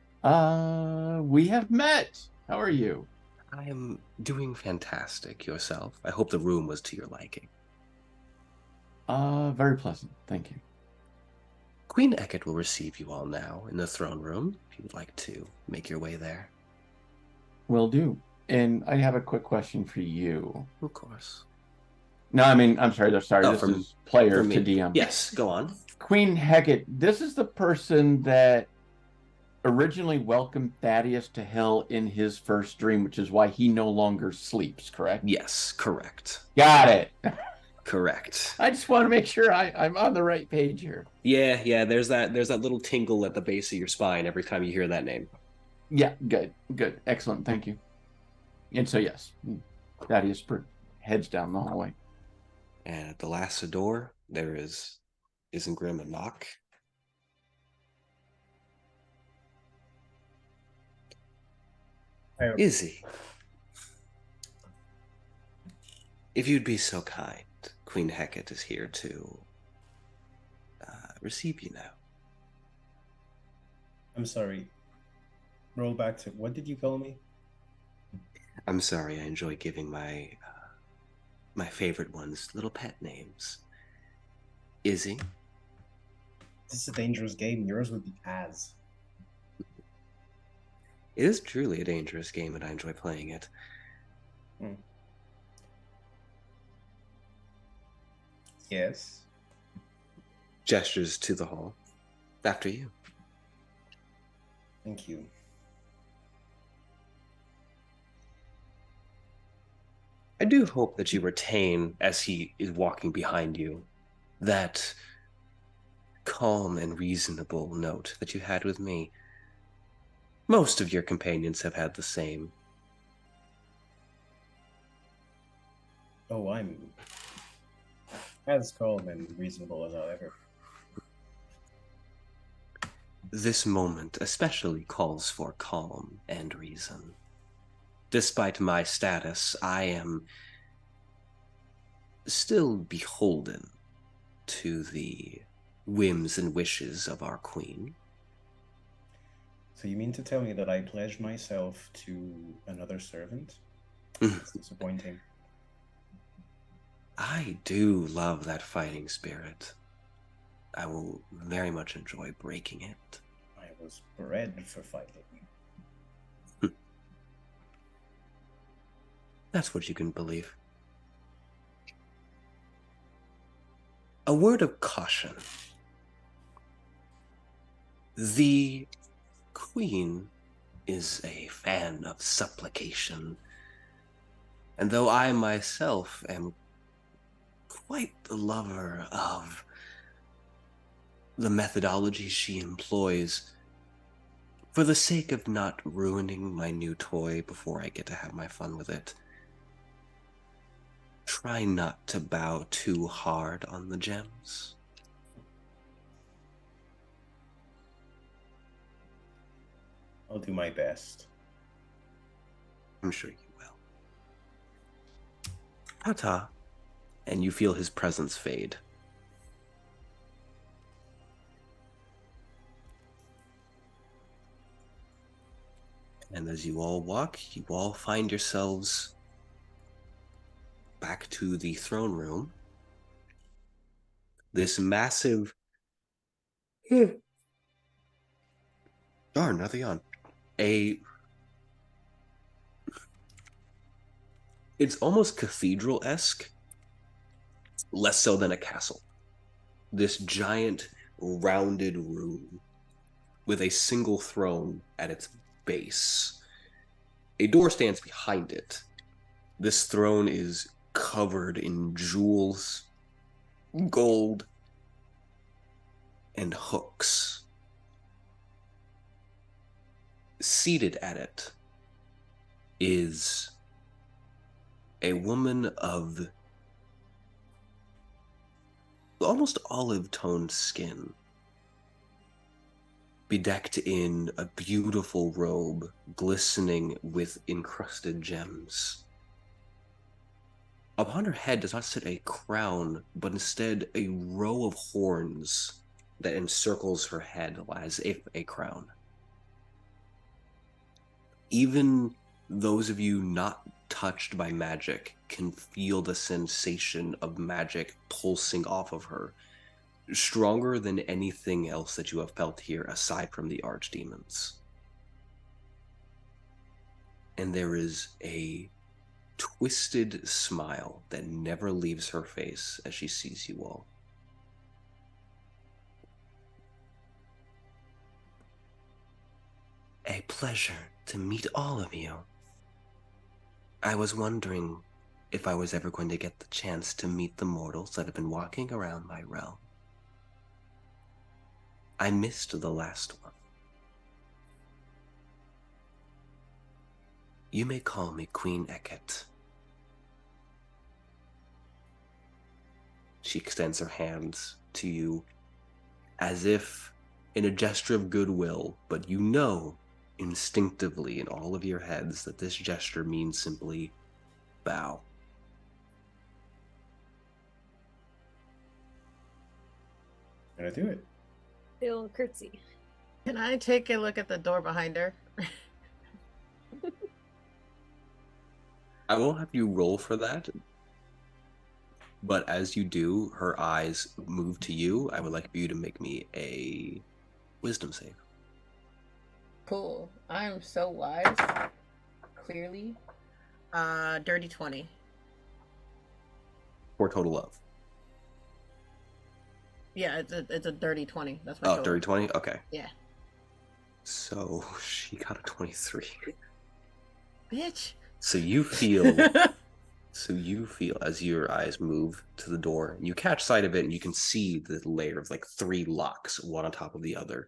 We have met. How are you? I am doing fantastic. Yourself? I hope the room was to your liking. Very pleasant. Thank you. Queen Eket will receive you all now in the throne room, if you would like to make your way there. Will do. And I have a quick question for you. Of course. No, I mean, I'm sorry. This from- is player from to me. DM. Yes, go on. Queen Hecate, this is the person that originally welcomed Thaddaeus to hell in his first dream, which is why he no longer sleeps, correct? Yes, correct. Got it. Correct. I just want to make sure I'm on the right page here. Yeah, there's that little tingle at the base of your spine every time you hear that name. Yeah, good. Excellent. Thank you. And so, yes, Thaddeus heads down the hallway. And at the last door, there is Isengrim and knock. Izzy, if you'd be so kind, Queen Hecate is here to receive you now. I'm sorry. Roll back to what did you call me? I'm sorry, I enjoy giving my favorite ones little pet names. Izzy. This is a dangerous game. Yours would be Az. It is truly a dangerous game, and I enjoy playing it. Yes. Gestures to the hall. After you. Thank you. I do hope that you retain, as he is walking behind you, that calm and reasonable note that you had with me. Most of your companions have had the same. Oh, I'm as calm and reasonable as I'll ever. This moment especially calls for calm and reason. Despite my status, I am still beholden to the whims and wishes of our queen. So you mean to tell me that I pledged myself to another servant? It's disappointing. I do love that fighting spirit. I will very much enjoy breaking it. I was bred for fighting. That's what you can believe. A word of caution. The Queen is a fan of supplication, and though I myself am quite the lover of the methodology she employs, for the sake of not ruining my new toy before I get to have my fun with it, try not to bow too hard on the gems. I'll do my best. I'm sure you will. Ta-ta. And you feel his presence fade. And as you all walk, you all find yourselves back to the throne room. This massive... Darn, nothing on. It's almost cathedral-esque, less so than a castle. This giant, rounded room with a single throne at its base. A door stands behind it. This throne is covered in jewels, gold, and hooks. Seated at it is a woman of almost olive-toned skin, bedecked in a beautiful robe glistening with encrusted gems. Upon her head does not sit a crown, but instead a row of horns that encircles her head as if a crown. Even those of you not touched by magic can feel the sensation of magic pulsing off of her, stronger than anything else that you have felt here aside from the archdemons. And there is a twisted smile that never leaves her face as she sees you all. A pleasure to meet all of you. I was wondering if I was ever going to get the chance to meet the mortals that have been walking around my realm. I missed the last one. You may call me Queen Eket. She extends her hands to you as if in a gesture of goodwill, but you know instinctively in all of your heads that this gesture means simply bow. Gonna do it. They'll curtsy. Can I take a look at the door behind her? I won't have you roll for that, but as you do, her eyes move to you. I would like you to make me a wisdom save. Cool. I'm so wise. Clearly. Dirty 20. For total of. Yeah, it's a dirty 20. That's my Oh, total. dirty 20? Okay. Yeah. So she got a 23. Bitch. So you feel as your eyes move to the door, and you catch sight of it, and you can see the layer of like 3 locks, one on top of the other.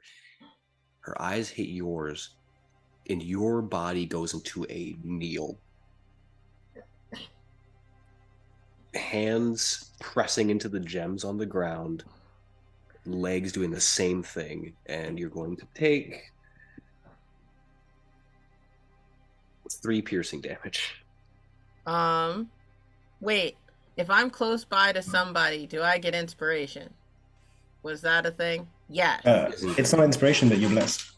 Her eyes hit yours, and your body goes into a kneel. Hands pressing into the gems on the ground, legs doing the same thing, and you're going to take 3 piercing damage. Wait. If I'm close by to somebody, do I get inspiration? Was that a thing? Yes. It's not inspiration that you're blessed.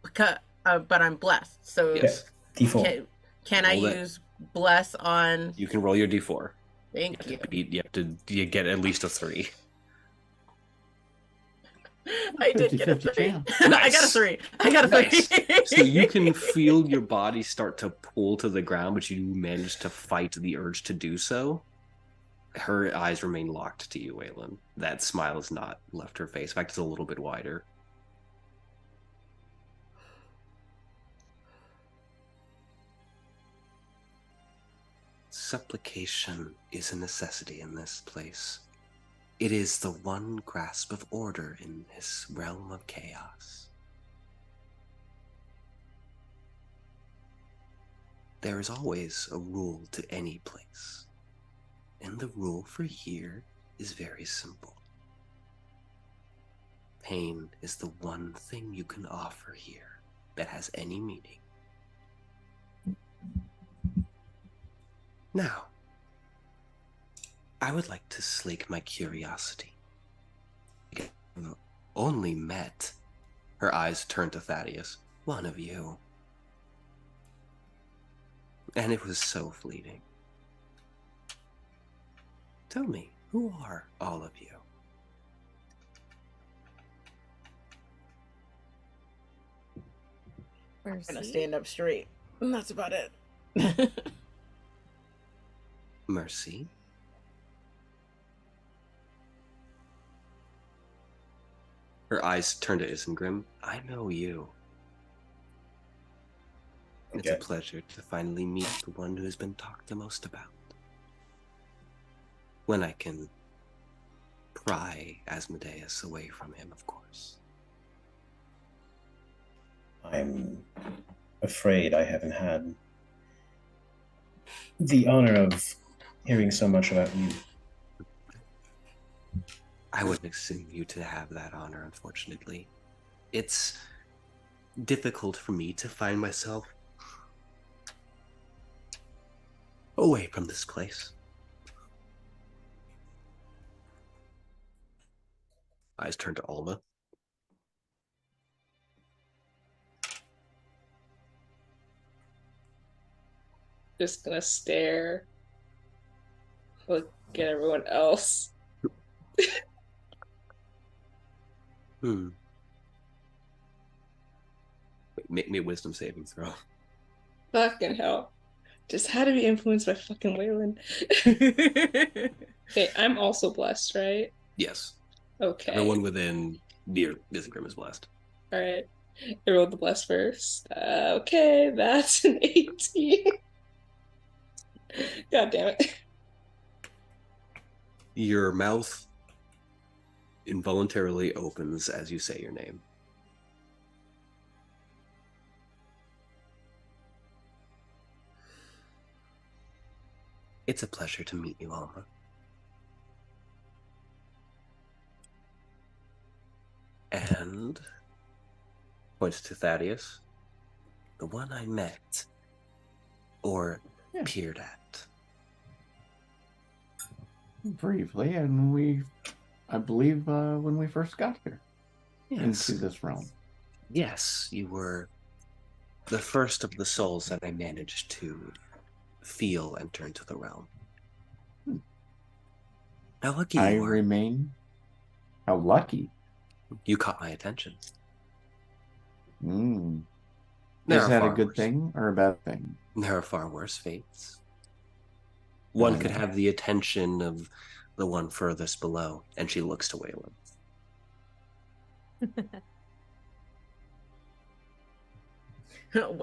Because, but I'm blessed. So Yes. D4. can I Roll that. use bless on? You can roll your d4. Thank you. You get at least a 3. I did get a 50-50 3. chance. I got a 3. I got a 3. Nice. So you can feel your body start to pull to the ground, but you manage to fight the urge to do so. Her eyes remain locked to you, Weylin. That smile has not left her face. In fact, it's a little bit wider. Supplication is a necessity in this place. It is the one grasp of order in this realm of chaos. There is always a rule to any place, and the rule for here is very simple. Pain is the one thing you can offer here that has any meaning. Now, I would like to slake my curiosity. I've only met, her eyes turned to Thaddaeus, one of you. And it was so fleeting. Tell me, who are all of you? I'm gonna stand up straight. And that's about it. Mercy? Her eyes turn to Isengrim. I know you. It's a Okay. pleasure to finally meet the one who has been talked the most about. When I can pry Asmodeus away from him, of course. I'm afraid I haven't had the honor of hearing so much about you. I wouldn't assume you to have that honor, unfortunately. It's difficult for me to find myself away from this place. Eyes turn to Alma. Just gonna stare. Look at everyone else. Make me a wisdom saving throw. Fucking hell. Just had to be influenced by fucking Weylin. Okay, I'm also blessed, right? Yes. Okay. Everyone within near Isengrim is blessed. All right. I rolled the blessed first. Okay, that's an 18. God damn it. Your mouth involuntarily opens as you say your name. It's a pleasure to meet you, Alma. And points to Thaddaeus, the one I met or peered at. Briefly, and I believe, when we first got here Yes. into this realm. Yes, you were the first of the souls that I managed to feel enter into the realm. How lucky you are. How lucky. You caught my attention. Is that a good thing or a bad thing? There are far worse fates. One could have the attention of the one furthest below, and she looks to Weylin.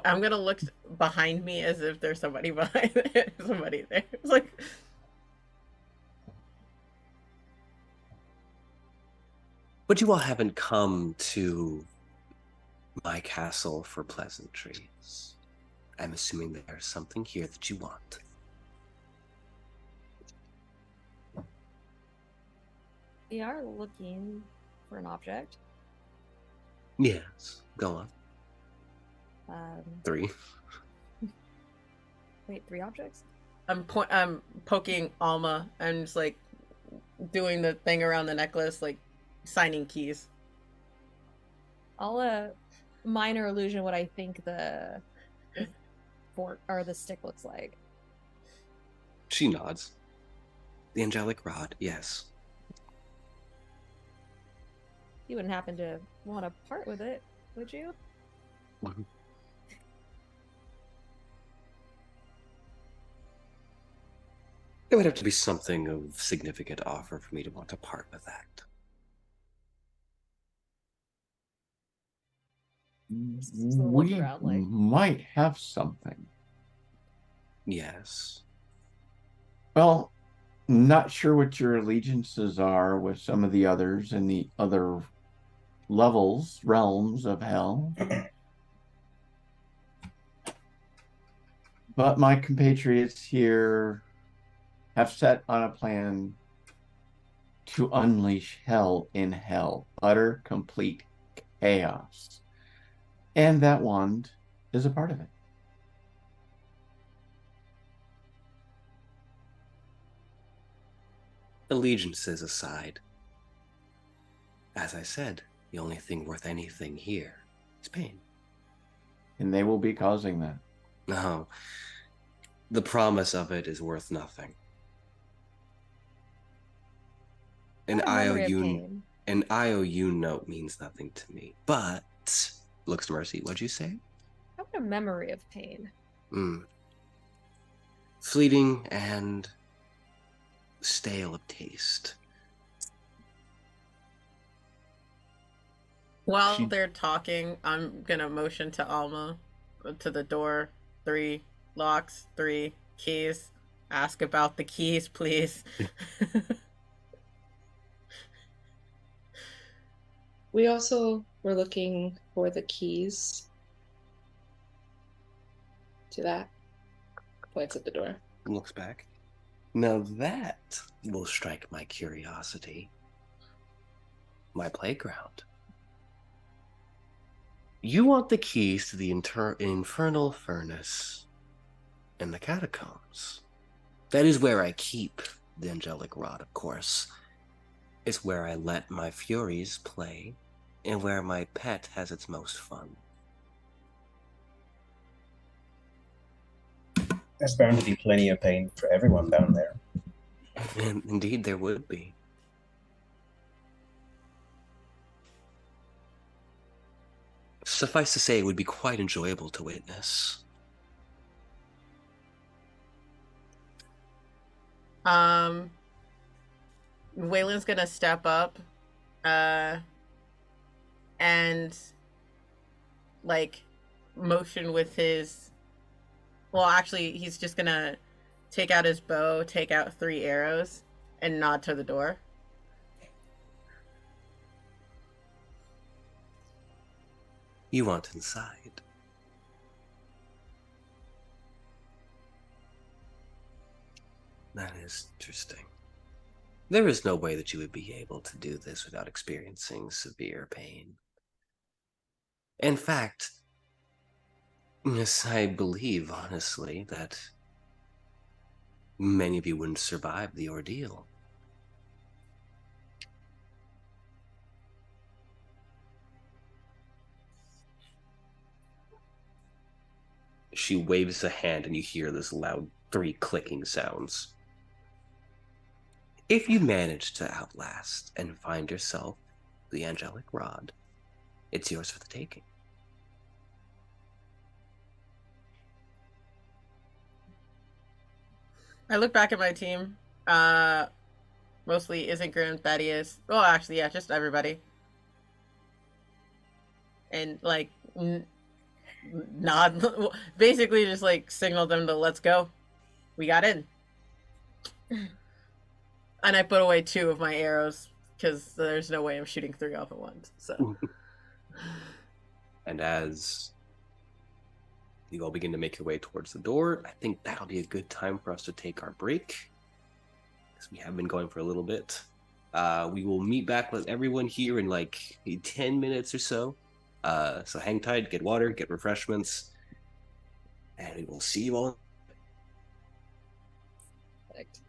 I'm gonna look behind me as if there's somebody behind it. Somebody there. It's like, but you all haven't come to my castle for pleasantries. I'm assuming there's something here that you want. We are looking for an object. Yes, go on. 3. Wait, 3 objects? I'm poking Alma. I'm just like doing the thing around the necklace, like signing keys. I'll minor illusion what I think the fork or the stick looks like. She nods. The angelic rod, yes. You wouldn't happen to want to part with it, would you? It would have to be something of significant offer for me to want to part with that. We might have something. Yes. Well, not sure what your allegiances are with some of the others in the other realms of hell. But my compatriots here have set on a plan to unleash hell in hell. Utter, complete chaos. And that wand is a part of it. Allegiances aside, as I said, the only thing worth anything here is pain. And they will be causing that. No. The promise of it is worth nothing. An IOU note means nothing to me. But, looks to Mercy, what'd you say? How about a memory of pain? Fleeting and stale of taste. While they're talking, I'm gonna motion to Alma to the door. 3 locks, 3 keys. Ask about the keys, please. We also were looking for the keys to that. Points at the door. Looks back. Now that will strike my curiosity. My playground. You want the keys to the infernal furnace and the catacombs. That is where I keep the angelic rod, of course. is where I let my furies play and where my pet has its most fun. There's bound to be plenty of pain for everyone down there. And indeed, there would be. Suffice to say, it would be quite enjoyable to witness. Weylin's gonna step up, and like motion with his. Well, actually, he's just gonna take out his bow, take out 3 arrows, and nod to the door. You want inside. That is interesting. There is no way that you would be able to do this without experiencing severe pain. In fact, yes, I believe, honestly, that many of you wouldn't survive the ordeal. She waves a hand and you hear this loud 3 clicking sounds. If you manage to outlast and find yourself the angelic rod, it's yours for the taking. I look back at my team. Mostly Isengrim, Thaddaeus. Well, actually, yeah, just everybody. And like nod, basically just like signal them to let's go. We got in. And I put away 2 of my arrows because there's no way I'm shooting 3 off at once. So. And as you all begin to make your way towards the door, I think that'll be a good time for us to take our break, because we have been going for a little bit. We will meet back with everyone here in like 10 minutes or so. So hang tight, get water, get refreshments, and we will see you all. Perfect.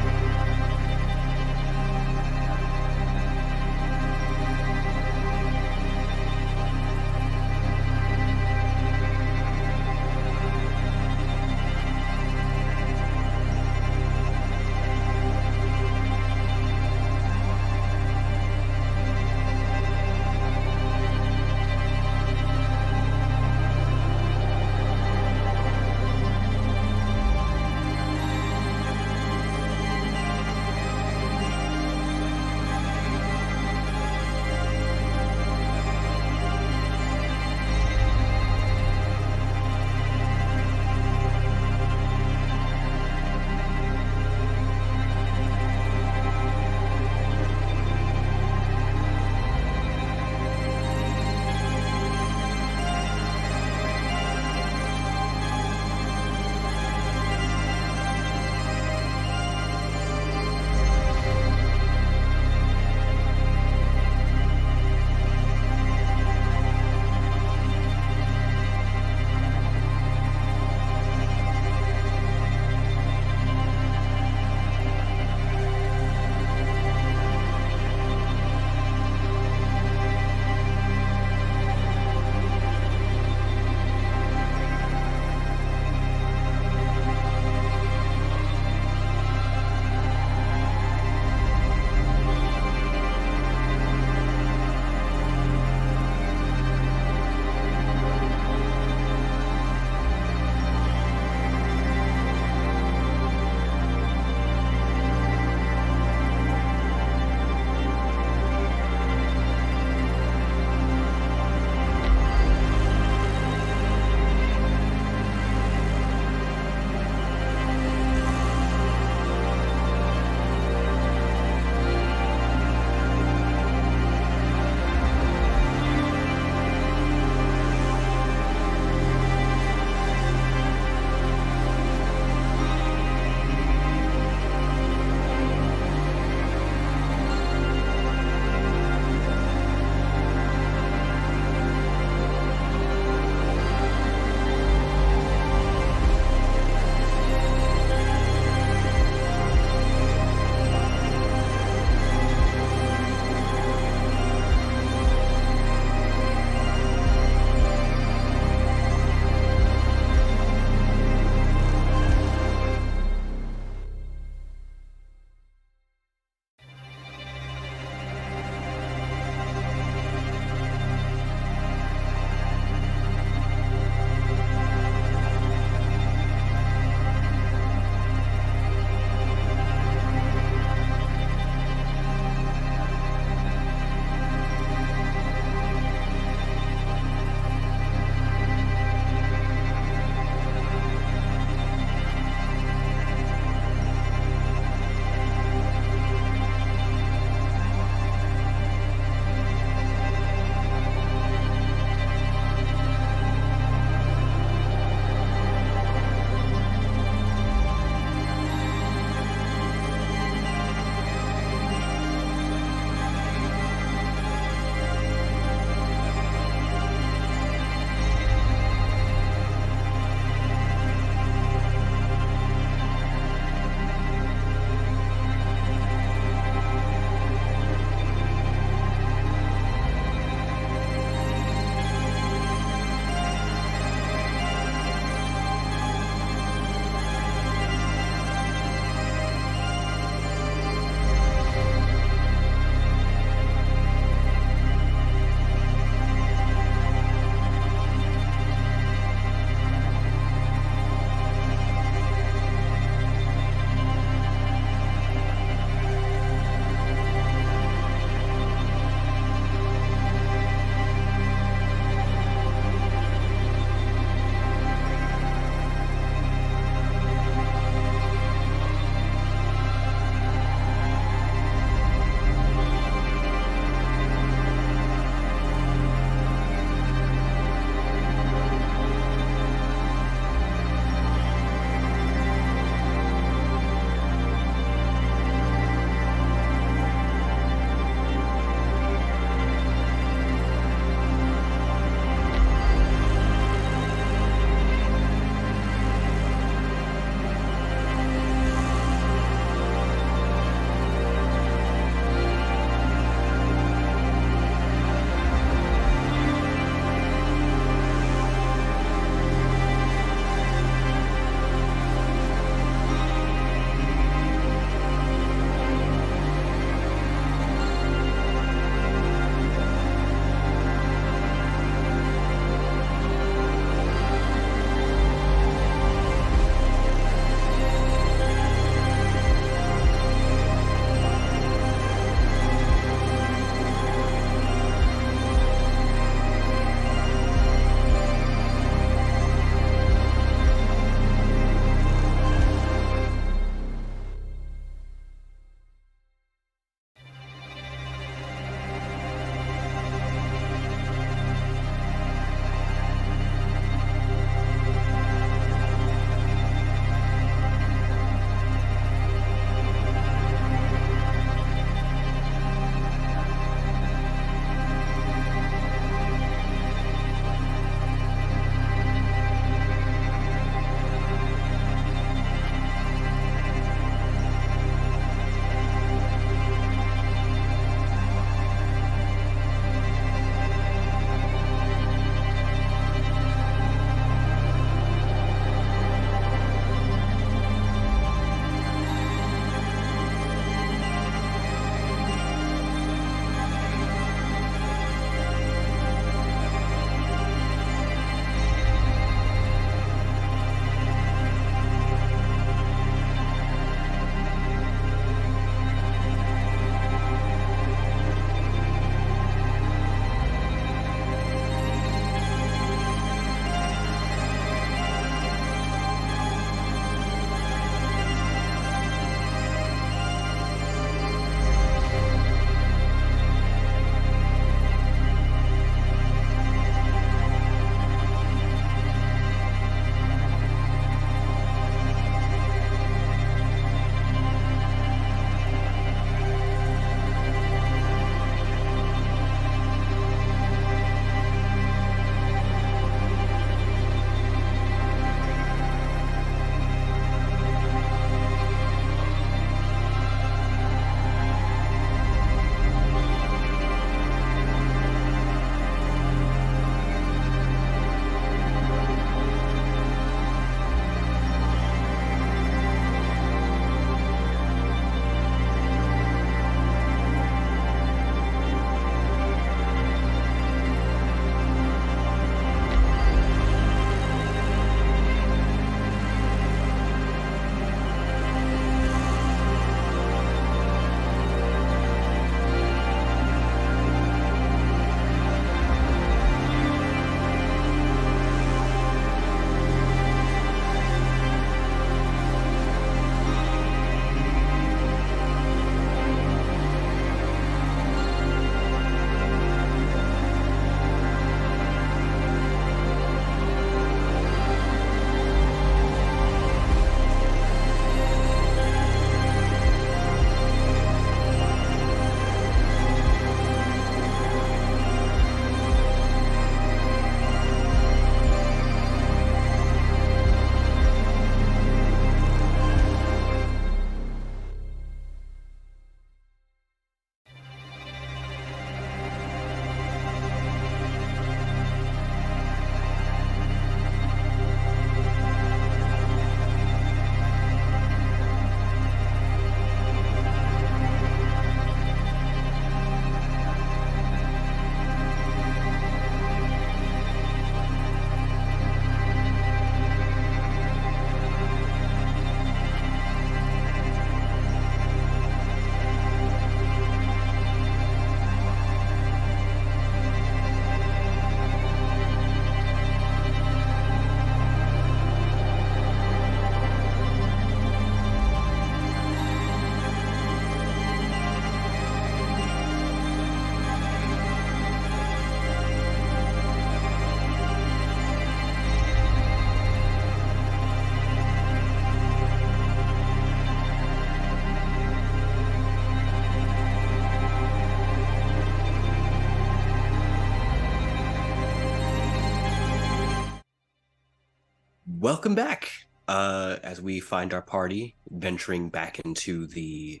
Welcome back. As we find our party venturing back into the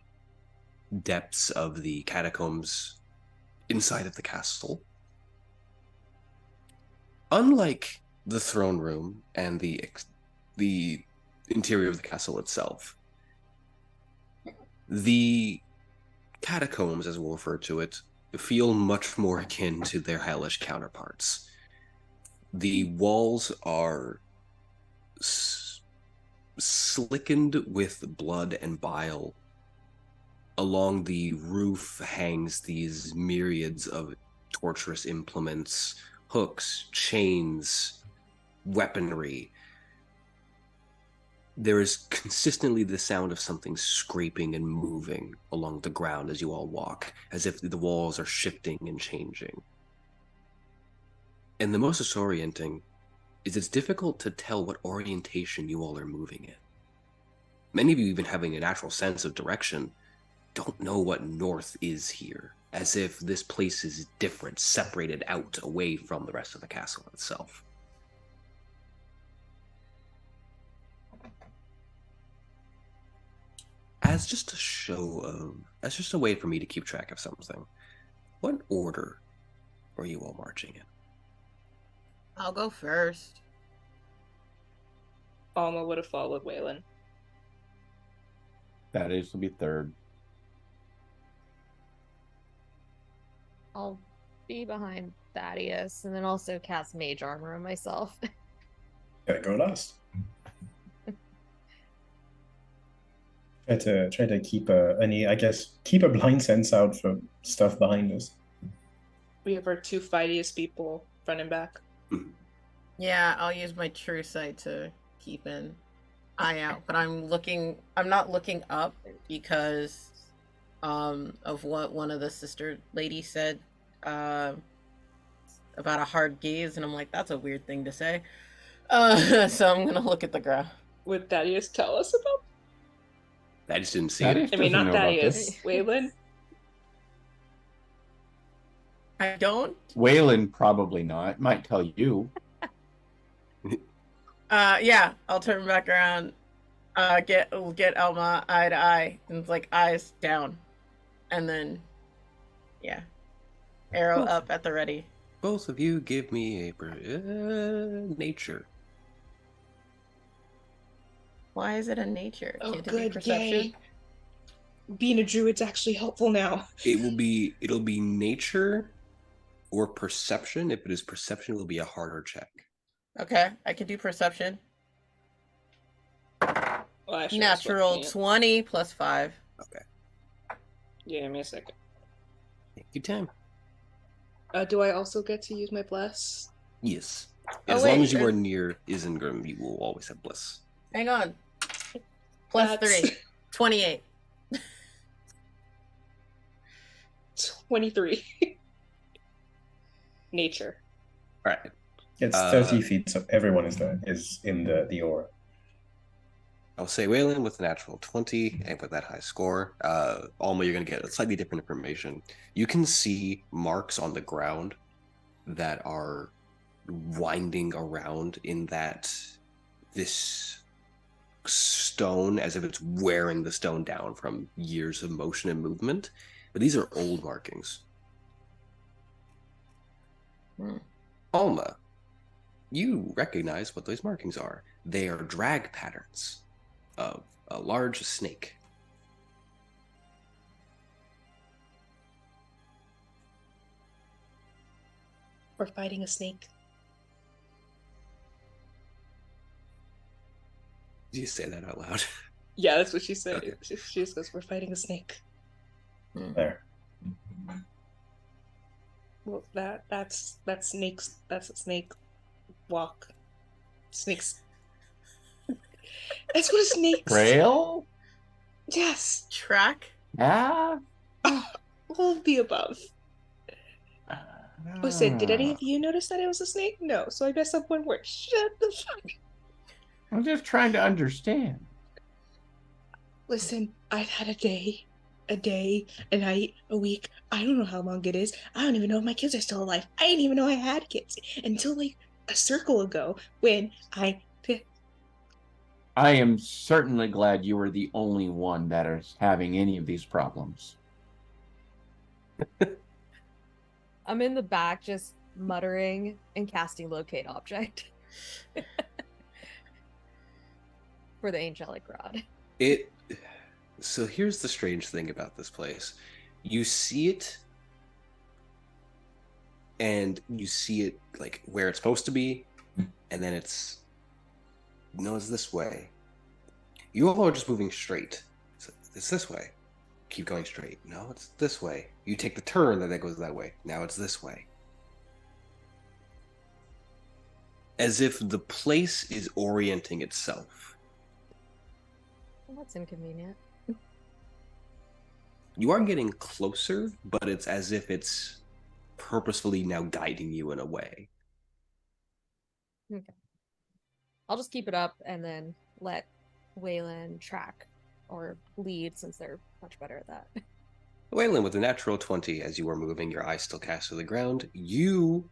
depths of the catacombs inside of the castle. Unlike the throne room and the interior of the castle itself, the catacombs, as we'll refer to it, feel much more akin to their hellish counterparts. The walls are slickened with blood and bile. Along the roof hangs these myriads of torturous implements, hooks, chains, weaponry. There is consistently the sound of something scraping and moving along the ground as you all walk, as if the walls are shifting and changing. And the most disorienting is it's difficult to tell what orientation you all are moving in. Many of you, even having a natural sense of direction, don't know what north is here, as if this place is different, separated out away from the rest of the castle itself. As just a way for me to keep track of something, what order are you all marching in? I'll go first. Alma would have followed Weylin. Thaddaeus will be third. I'll be behind Thaddaeus and then also cast mage armor on myself. Gotta go last. Try to keep keep a blind sense out for stuff behind us. We have our two fightiest people front and back. Yeah, I'll use my true sight to keep an eye out, but I'm not looking up because of what one of the sister ladies said about a hard gaze, and I'm like, that's a weird thing to say. So I'm gonna look at the ground. Would Thaddeus tell us about? I just didn't see it. I mean, not Thaddeus. Weylin? I don't. Weylin probably not. Might tell you. Yeah, I'll turn back around. Get Alma eye to eye, and it's like eyes down, and then, yeah, arrow up at the ready. Both of you give me a nature. Why is it a nature? Oh, Can't it be good, perception? yay. Being a druid's actually helpful now. It'll be nature or perception. If it is perception, it will be a harder check. Okay, I can do perception. Well, actually, Natural 20 plus 5. Okay. Yeah, give me a second. Take your time. Do I also get to use my bless? Yes. Oh, As wait, long as you there's- are near Isengrim, you will always have bliss. Hang on. Plus That's- 3. 28. 23. Nature. All right. It's 30 feet, so everyone is in the aura. I'll say Weylin with a natural 20 and with that high score. Alma, you're going to get slightly different information. You can see marks on the ground that are winding around in this stone as if it's wearing the stone down from years of motion and movement. But these are old markings. Alma, you recognize what those markings are. They are drag patterns of a large snake. We're fighting a snake. Did you say that out loud? Yeah, that's what she said. Okay. She just goes, we're fighting a snake. There. Well, that's snakes. That's a snake walk. Snakes. That's what a snake. Trail? Yes. Track? Yeah. All of the above. Listen, did any of you notice that it was a snake? No, so I messed up one word. Shut the fuck. I'm just trying to understand. Listen, I've had a day, a night, a week. I don't know how long it is. I don't even know if my kids are still alive. I didn't even know I had kids until like a circle ago when I I am certainly glad you were the only one that is having any of these problems. I'm in the back just muttering and casting locate object for the angelic rod. So here's the strange thing about this place. You see it, and you see it like where it's supposed to be, and then it's this way. You all are just moving straight. It's this way. Keep going straight. No, it's this way. You take the turn that goes that way. Now it's this way. As if the place is orienting itself. Well, that's inconvenient. You are getting closer, but it's as if it's purposefully now guiding you in a way. Okay. I'll just keep it up and then let Weylin track or lead since they're much better at that. Weylin, with a natural 20, as you are moving, your eyes still cast to the ground, you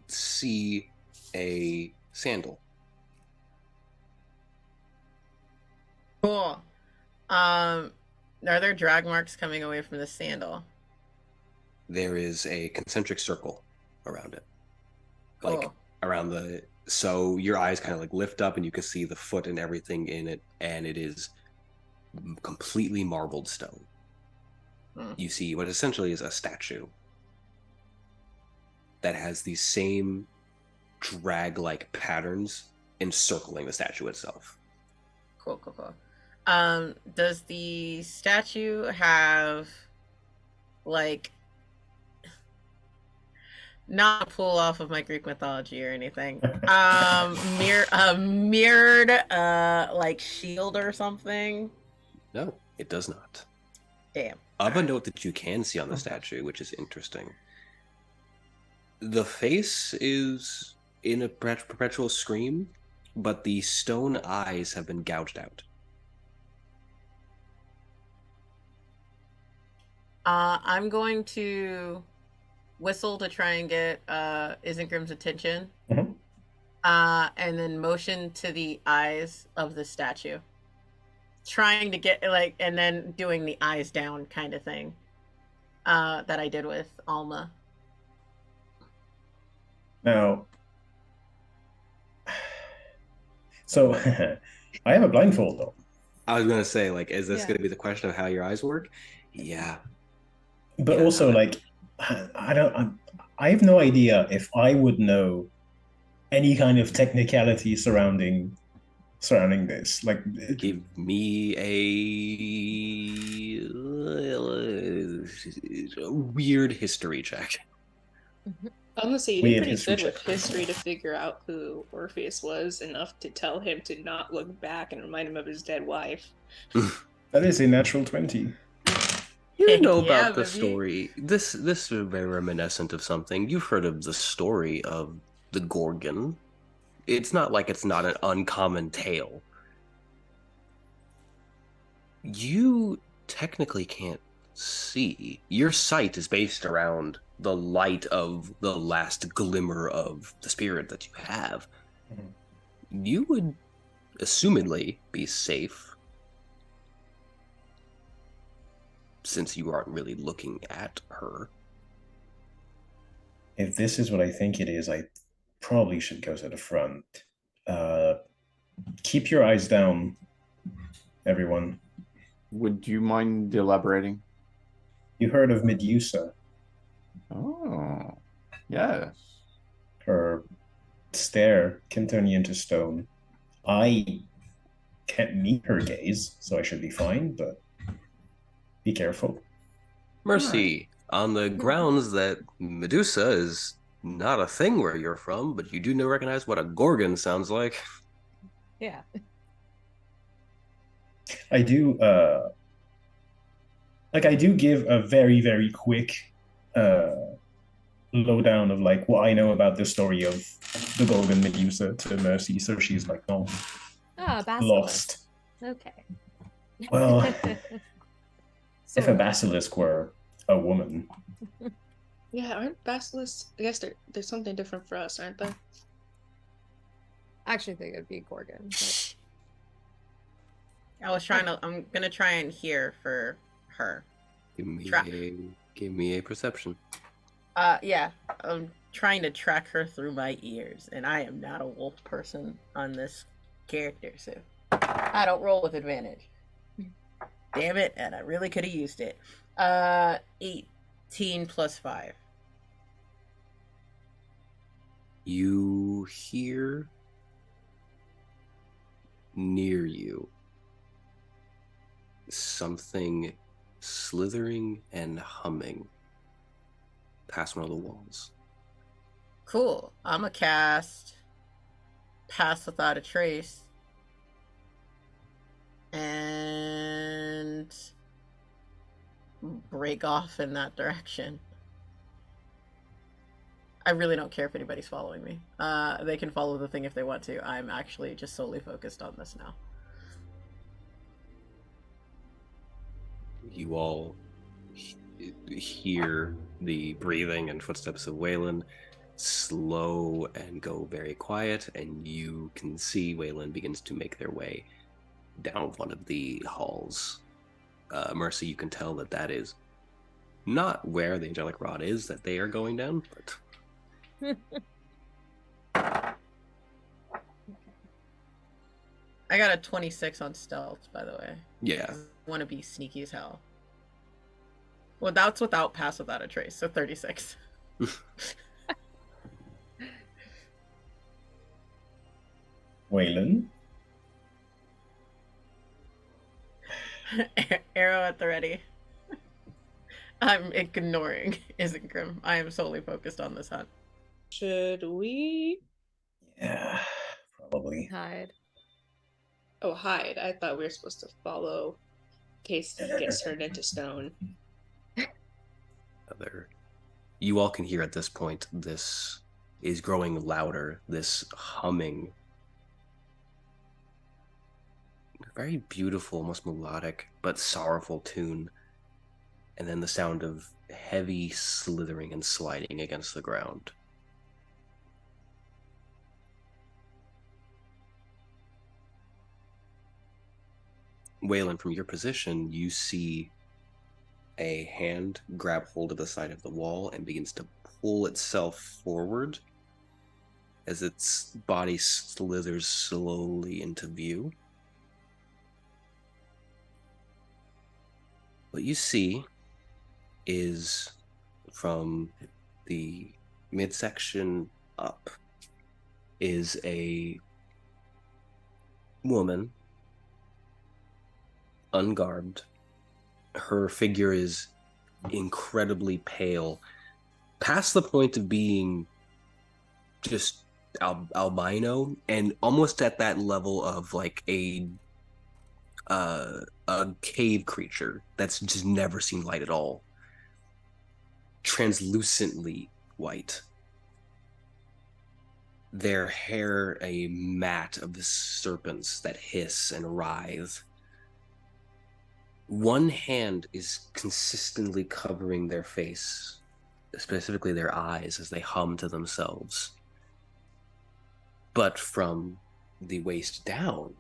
see a sandal. Cool. Are there drag marks coming away from the sandal? There is a concentric circle around it. Cool. Like around the... So your eyes kind of like lift up and you can see the foot and everything in it, and it is completely marbled stone. You see what essentially is a statue that has these same drag-like patterns encircling the statue itself. Cool. Does the statue have, like, not to pull off of my Greek mythology or anything, mirrored, like, shield or something? No, it does not. Damn. Of a note that you can see on the statue, which is interesting. The face is in a perpetual scream, but the stone eyes have been gouged out. I'm going to whistle to try and get Isengrim's attention, and then motion to the eyes of the statue, trying to get like, and then doing the eyes down kind of thing that I did with Alma. Now, so I have a blindfold though. I was gonna say, like, is this Yeah. gonna be the question of how your eyes work? Yeah. But Yeah, also, like, I have no idea if I would know any kind of technicality surrounding this. Like, Give me a weird history check. I'm gonna say you We did had pretty history good with check. history to figure out who Orpheus was, enough to tell him to not look back and remind him of his dead wife. that is a natural 20. You know Yeah, about the baby. story. This is very reminiscent of something. You've heard of the story of the Gorgon. It's not like it's not an uncommon tale. You technically can't see. Your sight is based around the light of the last glimmer of the spirit that you have. You would assumedly be safe, since you aren't really looking at her. If this is what I think it is, I probably should go to the front. Keep your eyes down, everyone. Would you mind elaborating? You heard of Medusa? Oh, yes. Her stare can turn you into stone. I can't meet her gaze, so I should be fine, but be careful. Mercy, on the grounds that Medusa is not a thing where you're from, but you do know recognize what a Gorgon sounds like. Yeah. I do I do give a very, very quick lowdown of like what I know about the story of the Gorgon Medusa to Mercy, so she's like, oh, Basilisk. lost. Okay. Well, if a Sort of. basilisk were a woman. Yeah, aren't basilisks? I guess there's something different for us, aren't there? I actually think it'd be Gorgon. But I'm gonna try and hear for her. Give me Track. give me a perception. Yeah. I'm trying to track her through my ears, and I am not a wolf person on this character, so I don't roll with advantage. Damn it, and I really could have used it. 18 plus 5. You hear near you something slithering and humming past one of the walls. Cool. I'm a cast Pass Without a Trace. And break off in that direction. I really don't care if anybody's following me. They can follow the thing if they want to. I'm actually just solely focused on this now. You all hear the breathing and footsteps of Weylin slow and go very quiet, and you can see Weylin begins to make their way down one of the halls. Mercy, you can tell that that is not where the angelic rod is that they are going down, but I got a 26 on stealth, by the way. yeah. I want to be sneaky as hell. Well, that's without Pass Without a Trace, so 36. Weylin? Arrow at the ready. I'm ignoring Isengrim. I am solely focused on this hunt. Should we? Yeah, probably. Hide. Oh, hide. I thought we were supposed to follow in case he gets turned into stone. You all can hear at this point, this is growing louder, this humming. Very beautiful, almost melodic, but sorrowful tune. And then the sound of heavy slithering and sliding against the ground. Weylin, from your position, you see a hand grab hold of the side of the wall and begins to pull itself forward as its body slithers slowly into view. What you see is from the midsection up is a woman, ungarbed. Her figure is incredibly pale, past the point of being just albino, and almost at that level of like a cave creature that's just never seen light at all. Translucently white. Their hair a mat of the serpents that hiss and writhe. One hand is consistently covering their face, specifically their eyes, as they hum to themselves. But from the waist down,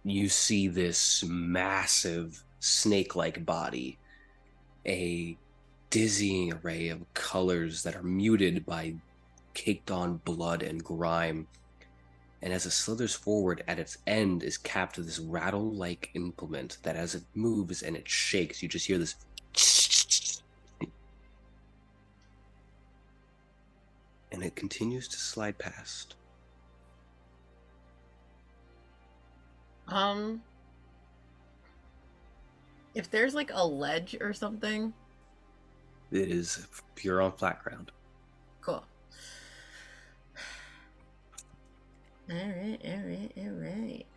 you see this massive snake-like body, a dizzying array of colors that are muted by caked-on blood and grime. And as it slithers forward, at its end is capped this rattle-like implement that as it moves and it shakes, you just hear this. And it continues to slide past. If there's like a ledge or something. It is pure on flat ground. Cool. Alright.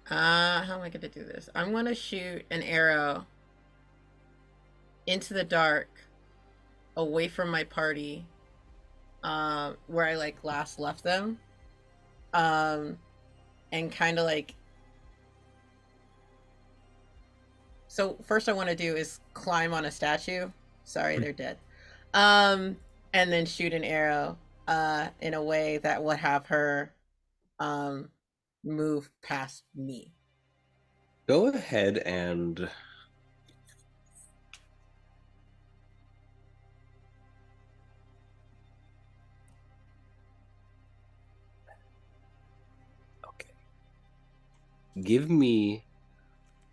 How am I gonna do this? I'm gonna shoot an arrow into the dark, away from my party, where I like last left them. And kind of like. So first I want to do is climb on a statue. Sorry, they're dead. And then shoot an arrow in a way that would have her move past me. Go ahead and give me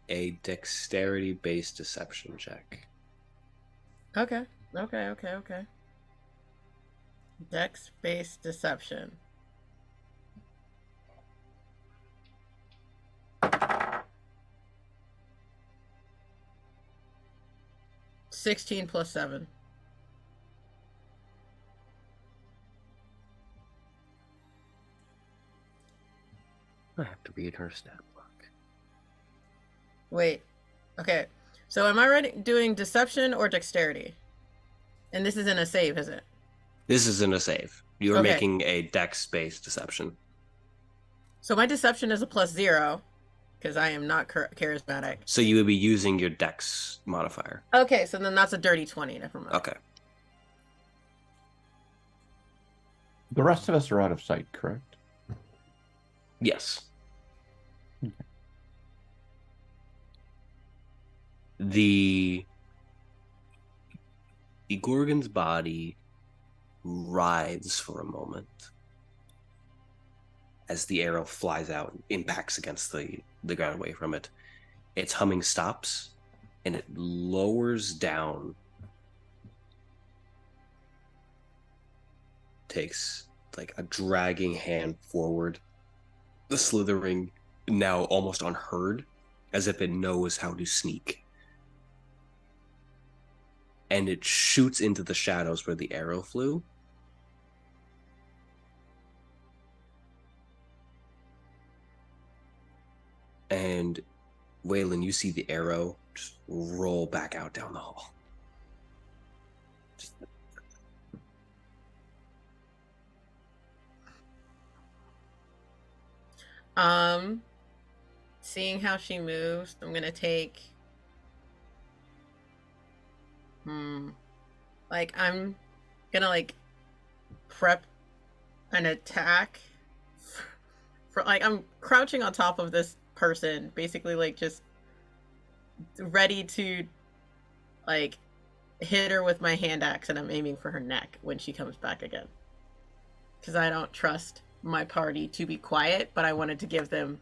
a dexterity-based deception check. Okay. Dex-based deception. 16 plus 7. I have to read her stat block. Wait. Okay. So am I doing deception or dexterity? And this isn't a save, is it? This isn't a save. You are Okay. making a dex-based deception. So my deception is a +0 because I am not charismatic. So you would be using your dex modifier. Okay, so then that's a dirty 20. Never mind. Okay. The rest of us are out of sight, correct? Yes. The Gorgon's body writhes for a moment as the arrow flies out and impacts against the ground away from it. Its humming stops and it lowers down. Takes like a dragging hand forward. The slithering now almost unheard, as if it knows how to sneak. And it shoots into the shadows where the arrow flew. And Weylin, you see the arrow just roll back out down the hall. Seeing how she moves, I'm gonna take like I'm gonna like prep an attack for like I'm crouching on top of this person, basically like just ready to like hit her with my hand axe, and I'm aiming for her neck when she comes back again. Because I don't trust my party to be quiet, but I wanted to give them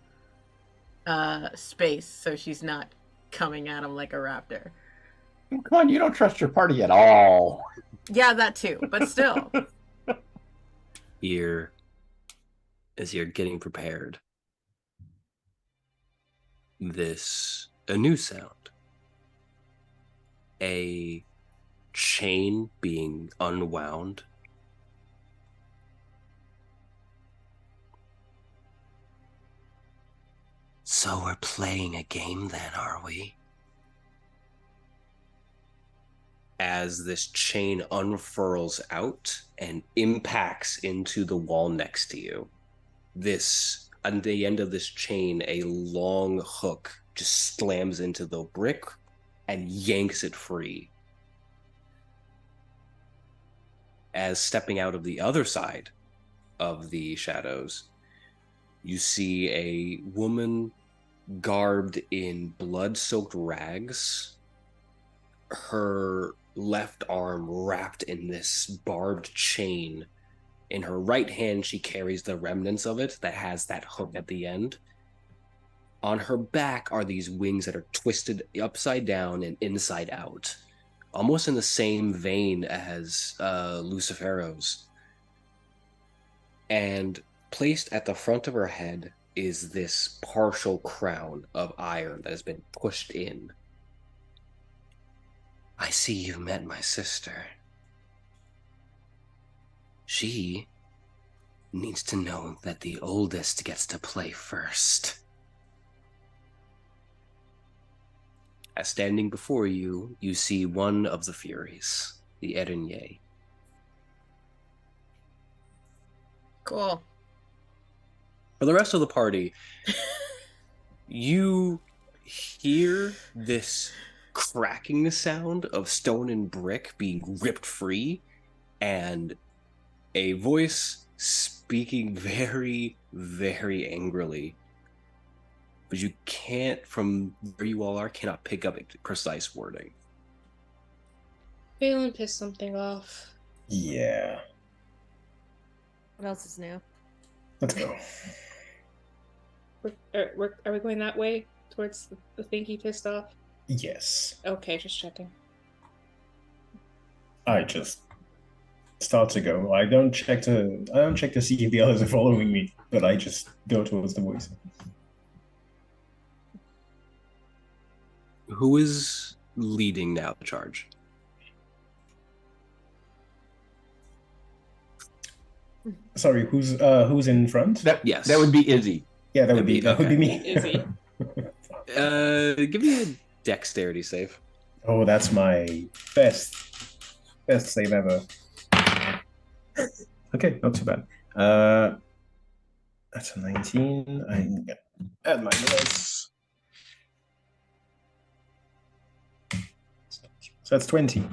space so she's not coming at him like a raptor. Come on, you don't trust your party at all. Yeah, that too, but still. As you're getting prepared, a new sound. A chain being unwound. So we're playing a game then, are we? As this chain unfurls out and impacts into the wall next to you. On the end of this chain, a long hook just slams into the brick and yanks it free. As stepping out of the other side of the shadows, you see a woman garbed in blood-soaked rags, her left arm wrapped in this barbed chain. In her right hand, she carries the remnants of it that has that hook at the end. On her back are these wings that are twisted upside down and inside out, almost in the same vein as Lucifero's. And placed at the front of her head is this partial crown of iron that has been pushed in. I see you've met my sister. She needs to know that the oldest gets to play first. As standing before you, you see one of the Furies, the Erinye. Cool. For the rest of the party, you hear this cracking sound of stone and brick being ripped free, and a voice speaking very, very angrily. but you can't, from where you all are, cannot pick up precise wording. Weylin pissed something off. Yeah. What else is new? Let's go. Are we going that way towards the thing he pissed off? Yes. Okay, just checking. I just start to go. I don't check to see if the others are following me, but I just go towards the voice. Who is leading now the charge? Sorry, who's in front? Yes. That would be Izzy. Yeah, that would be me. Izzy. Give me a dexterity save. Oh, that's my best save ever. Okay, not too bad. That's a 19. I can add my bonus. So that's 20.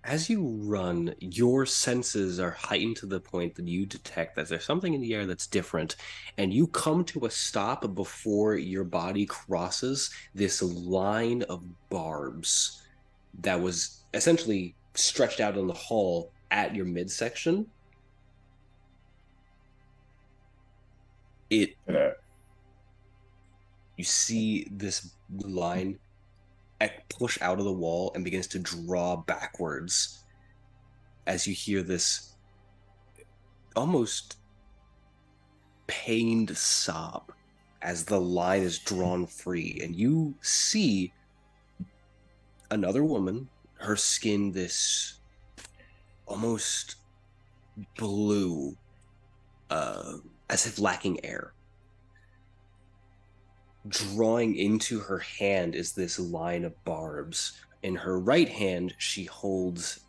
As you run, your senses are heightened to the point that you detect that there's something in the air that's different, and you come to a stop before your body crosses this line of barbs that was essentially stretched out in the hall at your midsection. You see this line push out of the wall and begins to draw backwards as you hear this almost pained sob as the line is drawn free, and you see another woman, her skin this almost blue, as if lacking air. Drawing into her hand is this line of barbs. In her right hand, she holds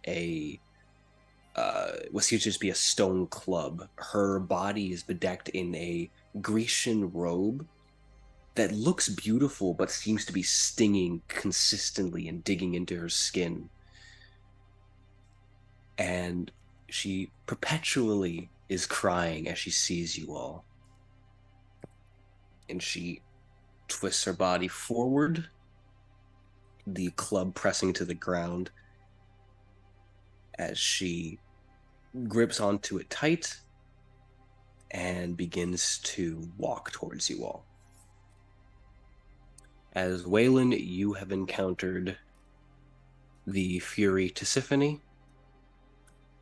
what seems to just be a stone club. Her body is bedecked in a Grecian robe that looks beautiful, but seems to be stinging consistently and digging into her skin. And she perpetually is crying as she sees you all. And she twists her body forward, the club pressing to the ground as she grips onto it tight and begins to walk towards you all. As Weylin, you have encountered the Fury Tisiphone,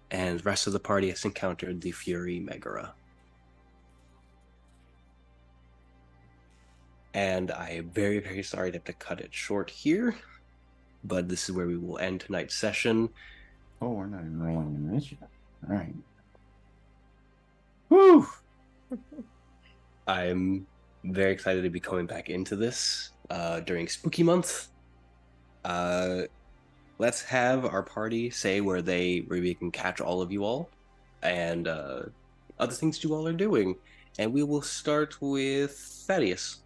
and the rest of the party has encountered the Fury Megara. And I am very, very sorry to have to cut it short here, but this is where we will end tonight's session. Oh, we're not even rolling in this yet. All right. Whew. I'm very excited to be coming back into this during Spooky Month. Let's have our party say where we can catch all of you all, and other things you all are doing. And we will start with Thaddaeus.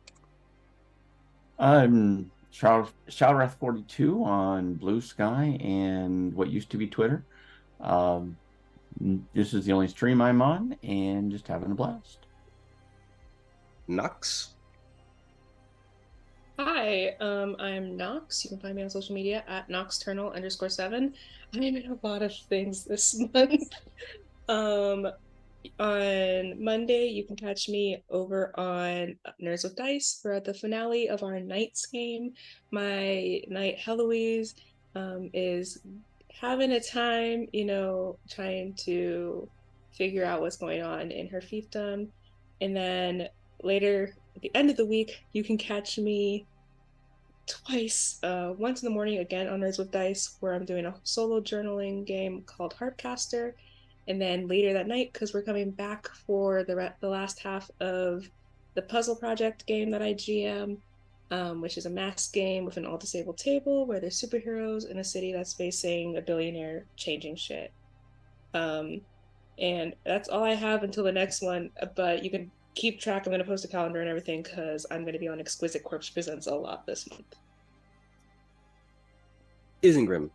Shadowwrath42 on Blue Sky and what used to be Twitter. This is the only stream I'm on, and just having a blast. Nox. Hi, I'm Nox. You can find me on social media at Noxternal_7. I'm in a lot of things this month. On Monday, you can catch me over on Nerds with Dice. We're at the finale of our Knights game. My Knight Heloise is having a time, trying to figure out what's going on in her fiefdom. And then later, at the end of the week, you can catch me twice, once in the morning again on Nerds with Dice, where I'm doing a solo journaling game called Harpcaster. And then later that night, because we're coming back for the last half of the puzzle project game that I GM, which is a mask game with an all-disabled table where there's superheroes in a city that's facing a billionaire changing shit. And that's all I have until the next one, but you can keep track. I'm going to post a calendar and everything because I'm going to be on Exquisite Corpse Presents a lot this month. Isengrim.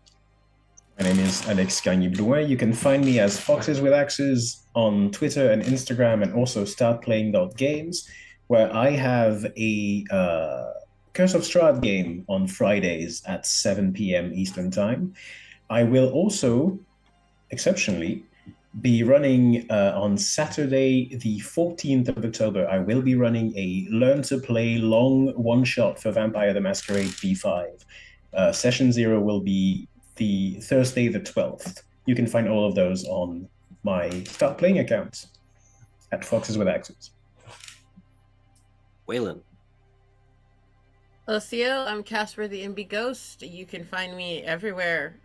My name is Alex Gagny-Blouin. You can find me as Foxes with Axes on Twitter and Instagram, and also startplaying.games. where I have a Curse of Strahd game on Fridays at 7 p.m. Eastern Time. I will also, exceptionally, be running on Saturday, the 14th of October. I will be running a Learn to Play long one-shot for Vampire the Masquerade V5. Session 0 will be the Thursday, the 12th. You can find all of those on my Start Playing account at Foxes with Axes. Weylin. Lucio, I'm Casper the NB Ghost. You can find me everywhere.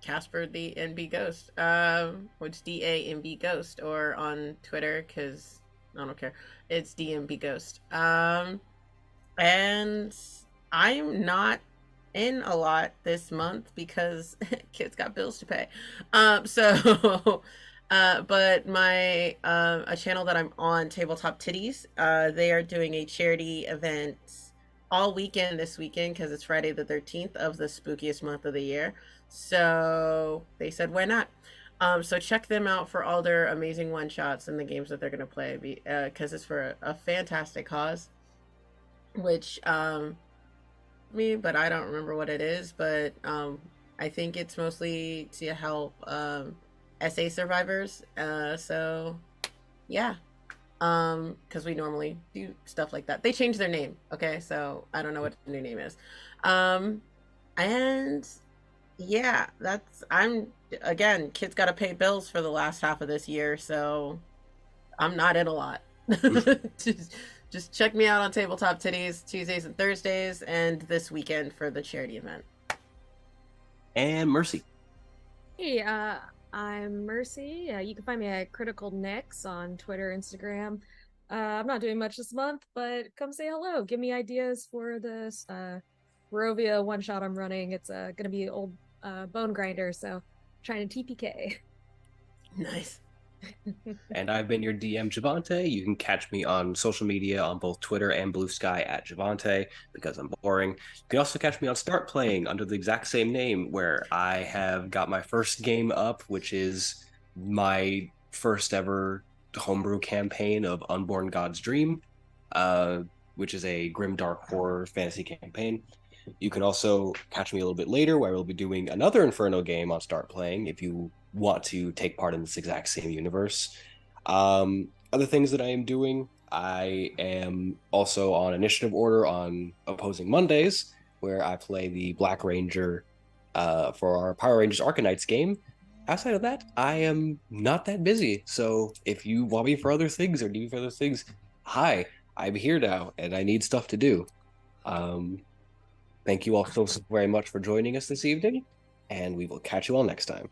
Casper the NB Ghost, which DANB Ghost, or on Twitter, because I don't care. It's DNB Ghost. And I'm not in a lot this month because kids got bills to pay. But my a channel that I'm on, Tabletop Titties, they are doing a charity event all weekend this weekend because it's Friday the 13th of the spookiest month of the year. So they said, why not? So check them out for all their amazing one shots and the games that they're going to play because it's for a fantastic cause, which but I don't remember what it is, but I think it's mostly to help SA survivors. So yeah. Because we normally do stuff like that. They changed their name, okay? So I don't know what the new name is. And yeah, again, kids got to pay bills for the last half of this year, so I'm not in a lot. Just check me out on Tabletop Titties Tuesdays and Thursdays, and this weekend for the charity event. And Mercy. Hey, I'm Mercy. You can find me at Critical Nix on Twitter, Instagram. I'm not doing much this month, but come say hello. Give me ideas for this Barovia one shot I'm running. It's going to be old Bone Grinder, so trying to TPK. Nice. And I've been your DM, Jhevaunte. You can catch me on social media on both Twitter and Blue Sky at Jhevaunte because I'm boring. You can also catch me on Start Playing under the exact same name, where I have got my first game up, which is my first ever homebrew campaign of Unborn God's Dream, which is a grim dark horror fantasy campaign. You can also catch me a little bit later where we'll be doing another Inferno game on Start Playing if you want to take part in this exact same universe. Other things that I am doing, I am also on Initiative Order on Opposing Mondays, where I play the Black Ranger for our Power Rangers Arcanites game. Outside of that, I am not that busy. So if you want me for other things or need me for other things, hi, I'm here now and I need stuff to do. Thank you all so very much for joining us this evening, and we will catch you all next time.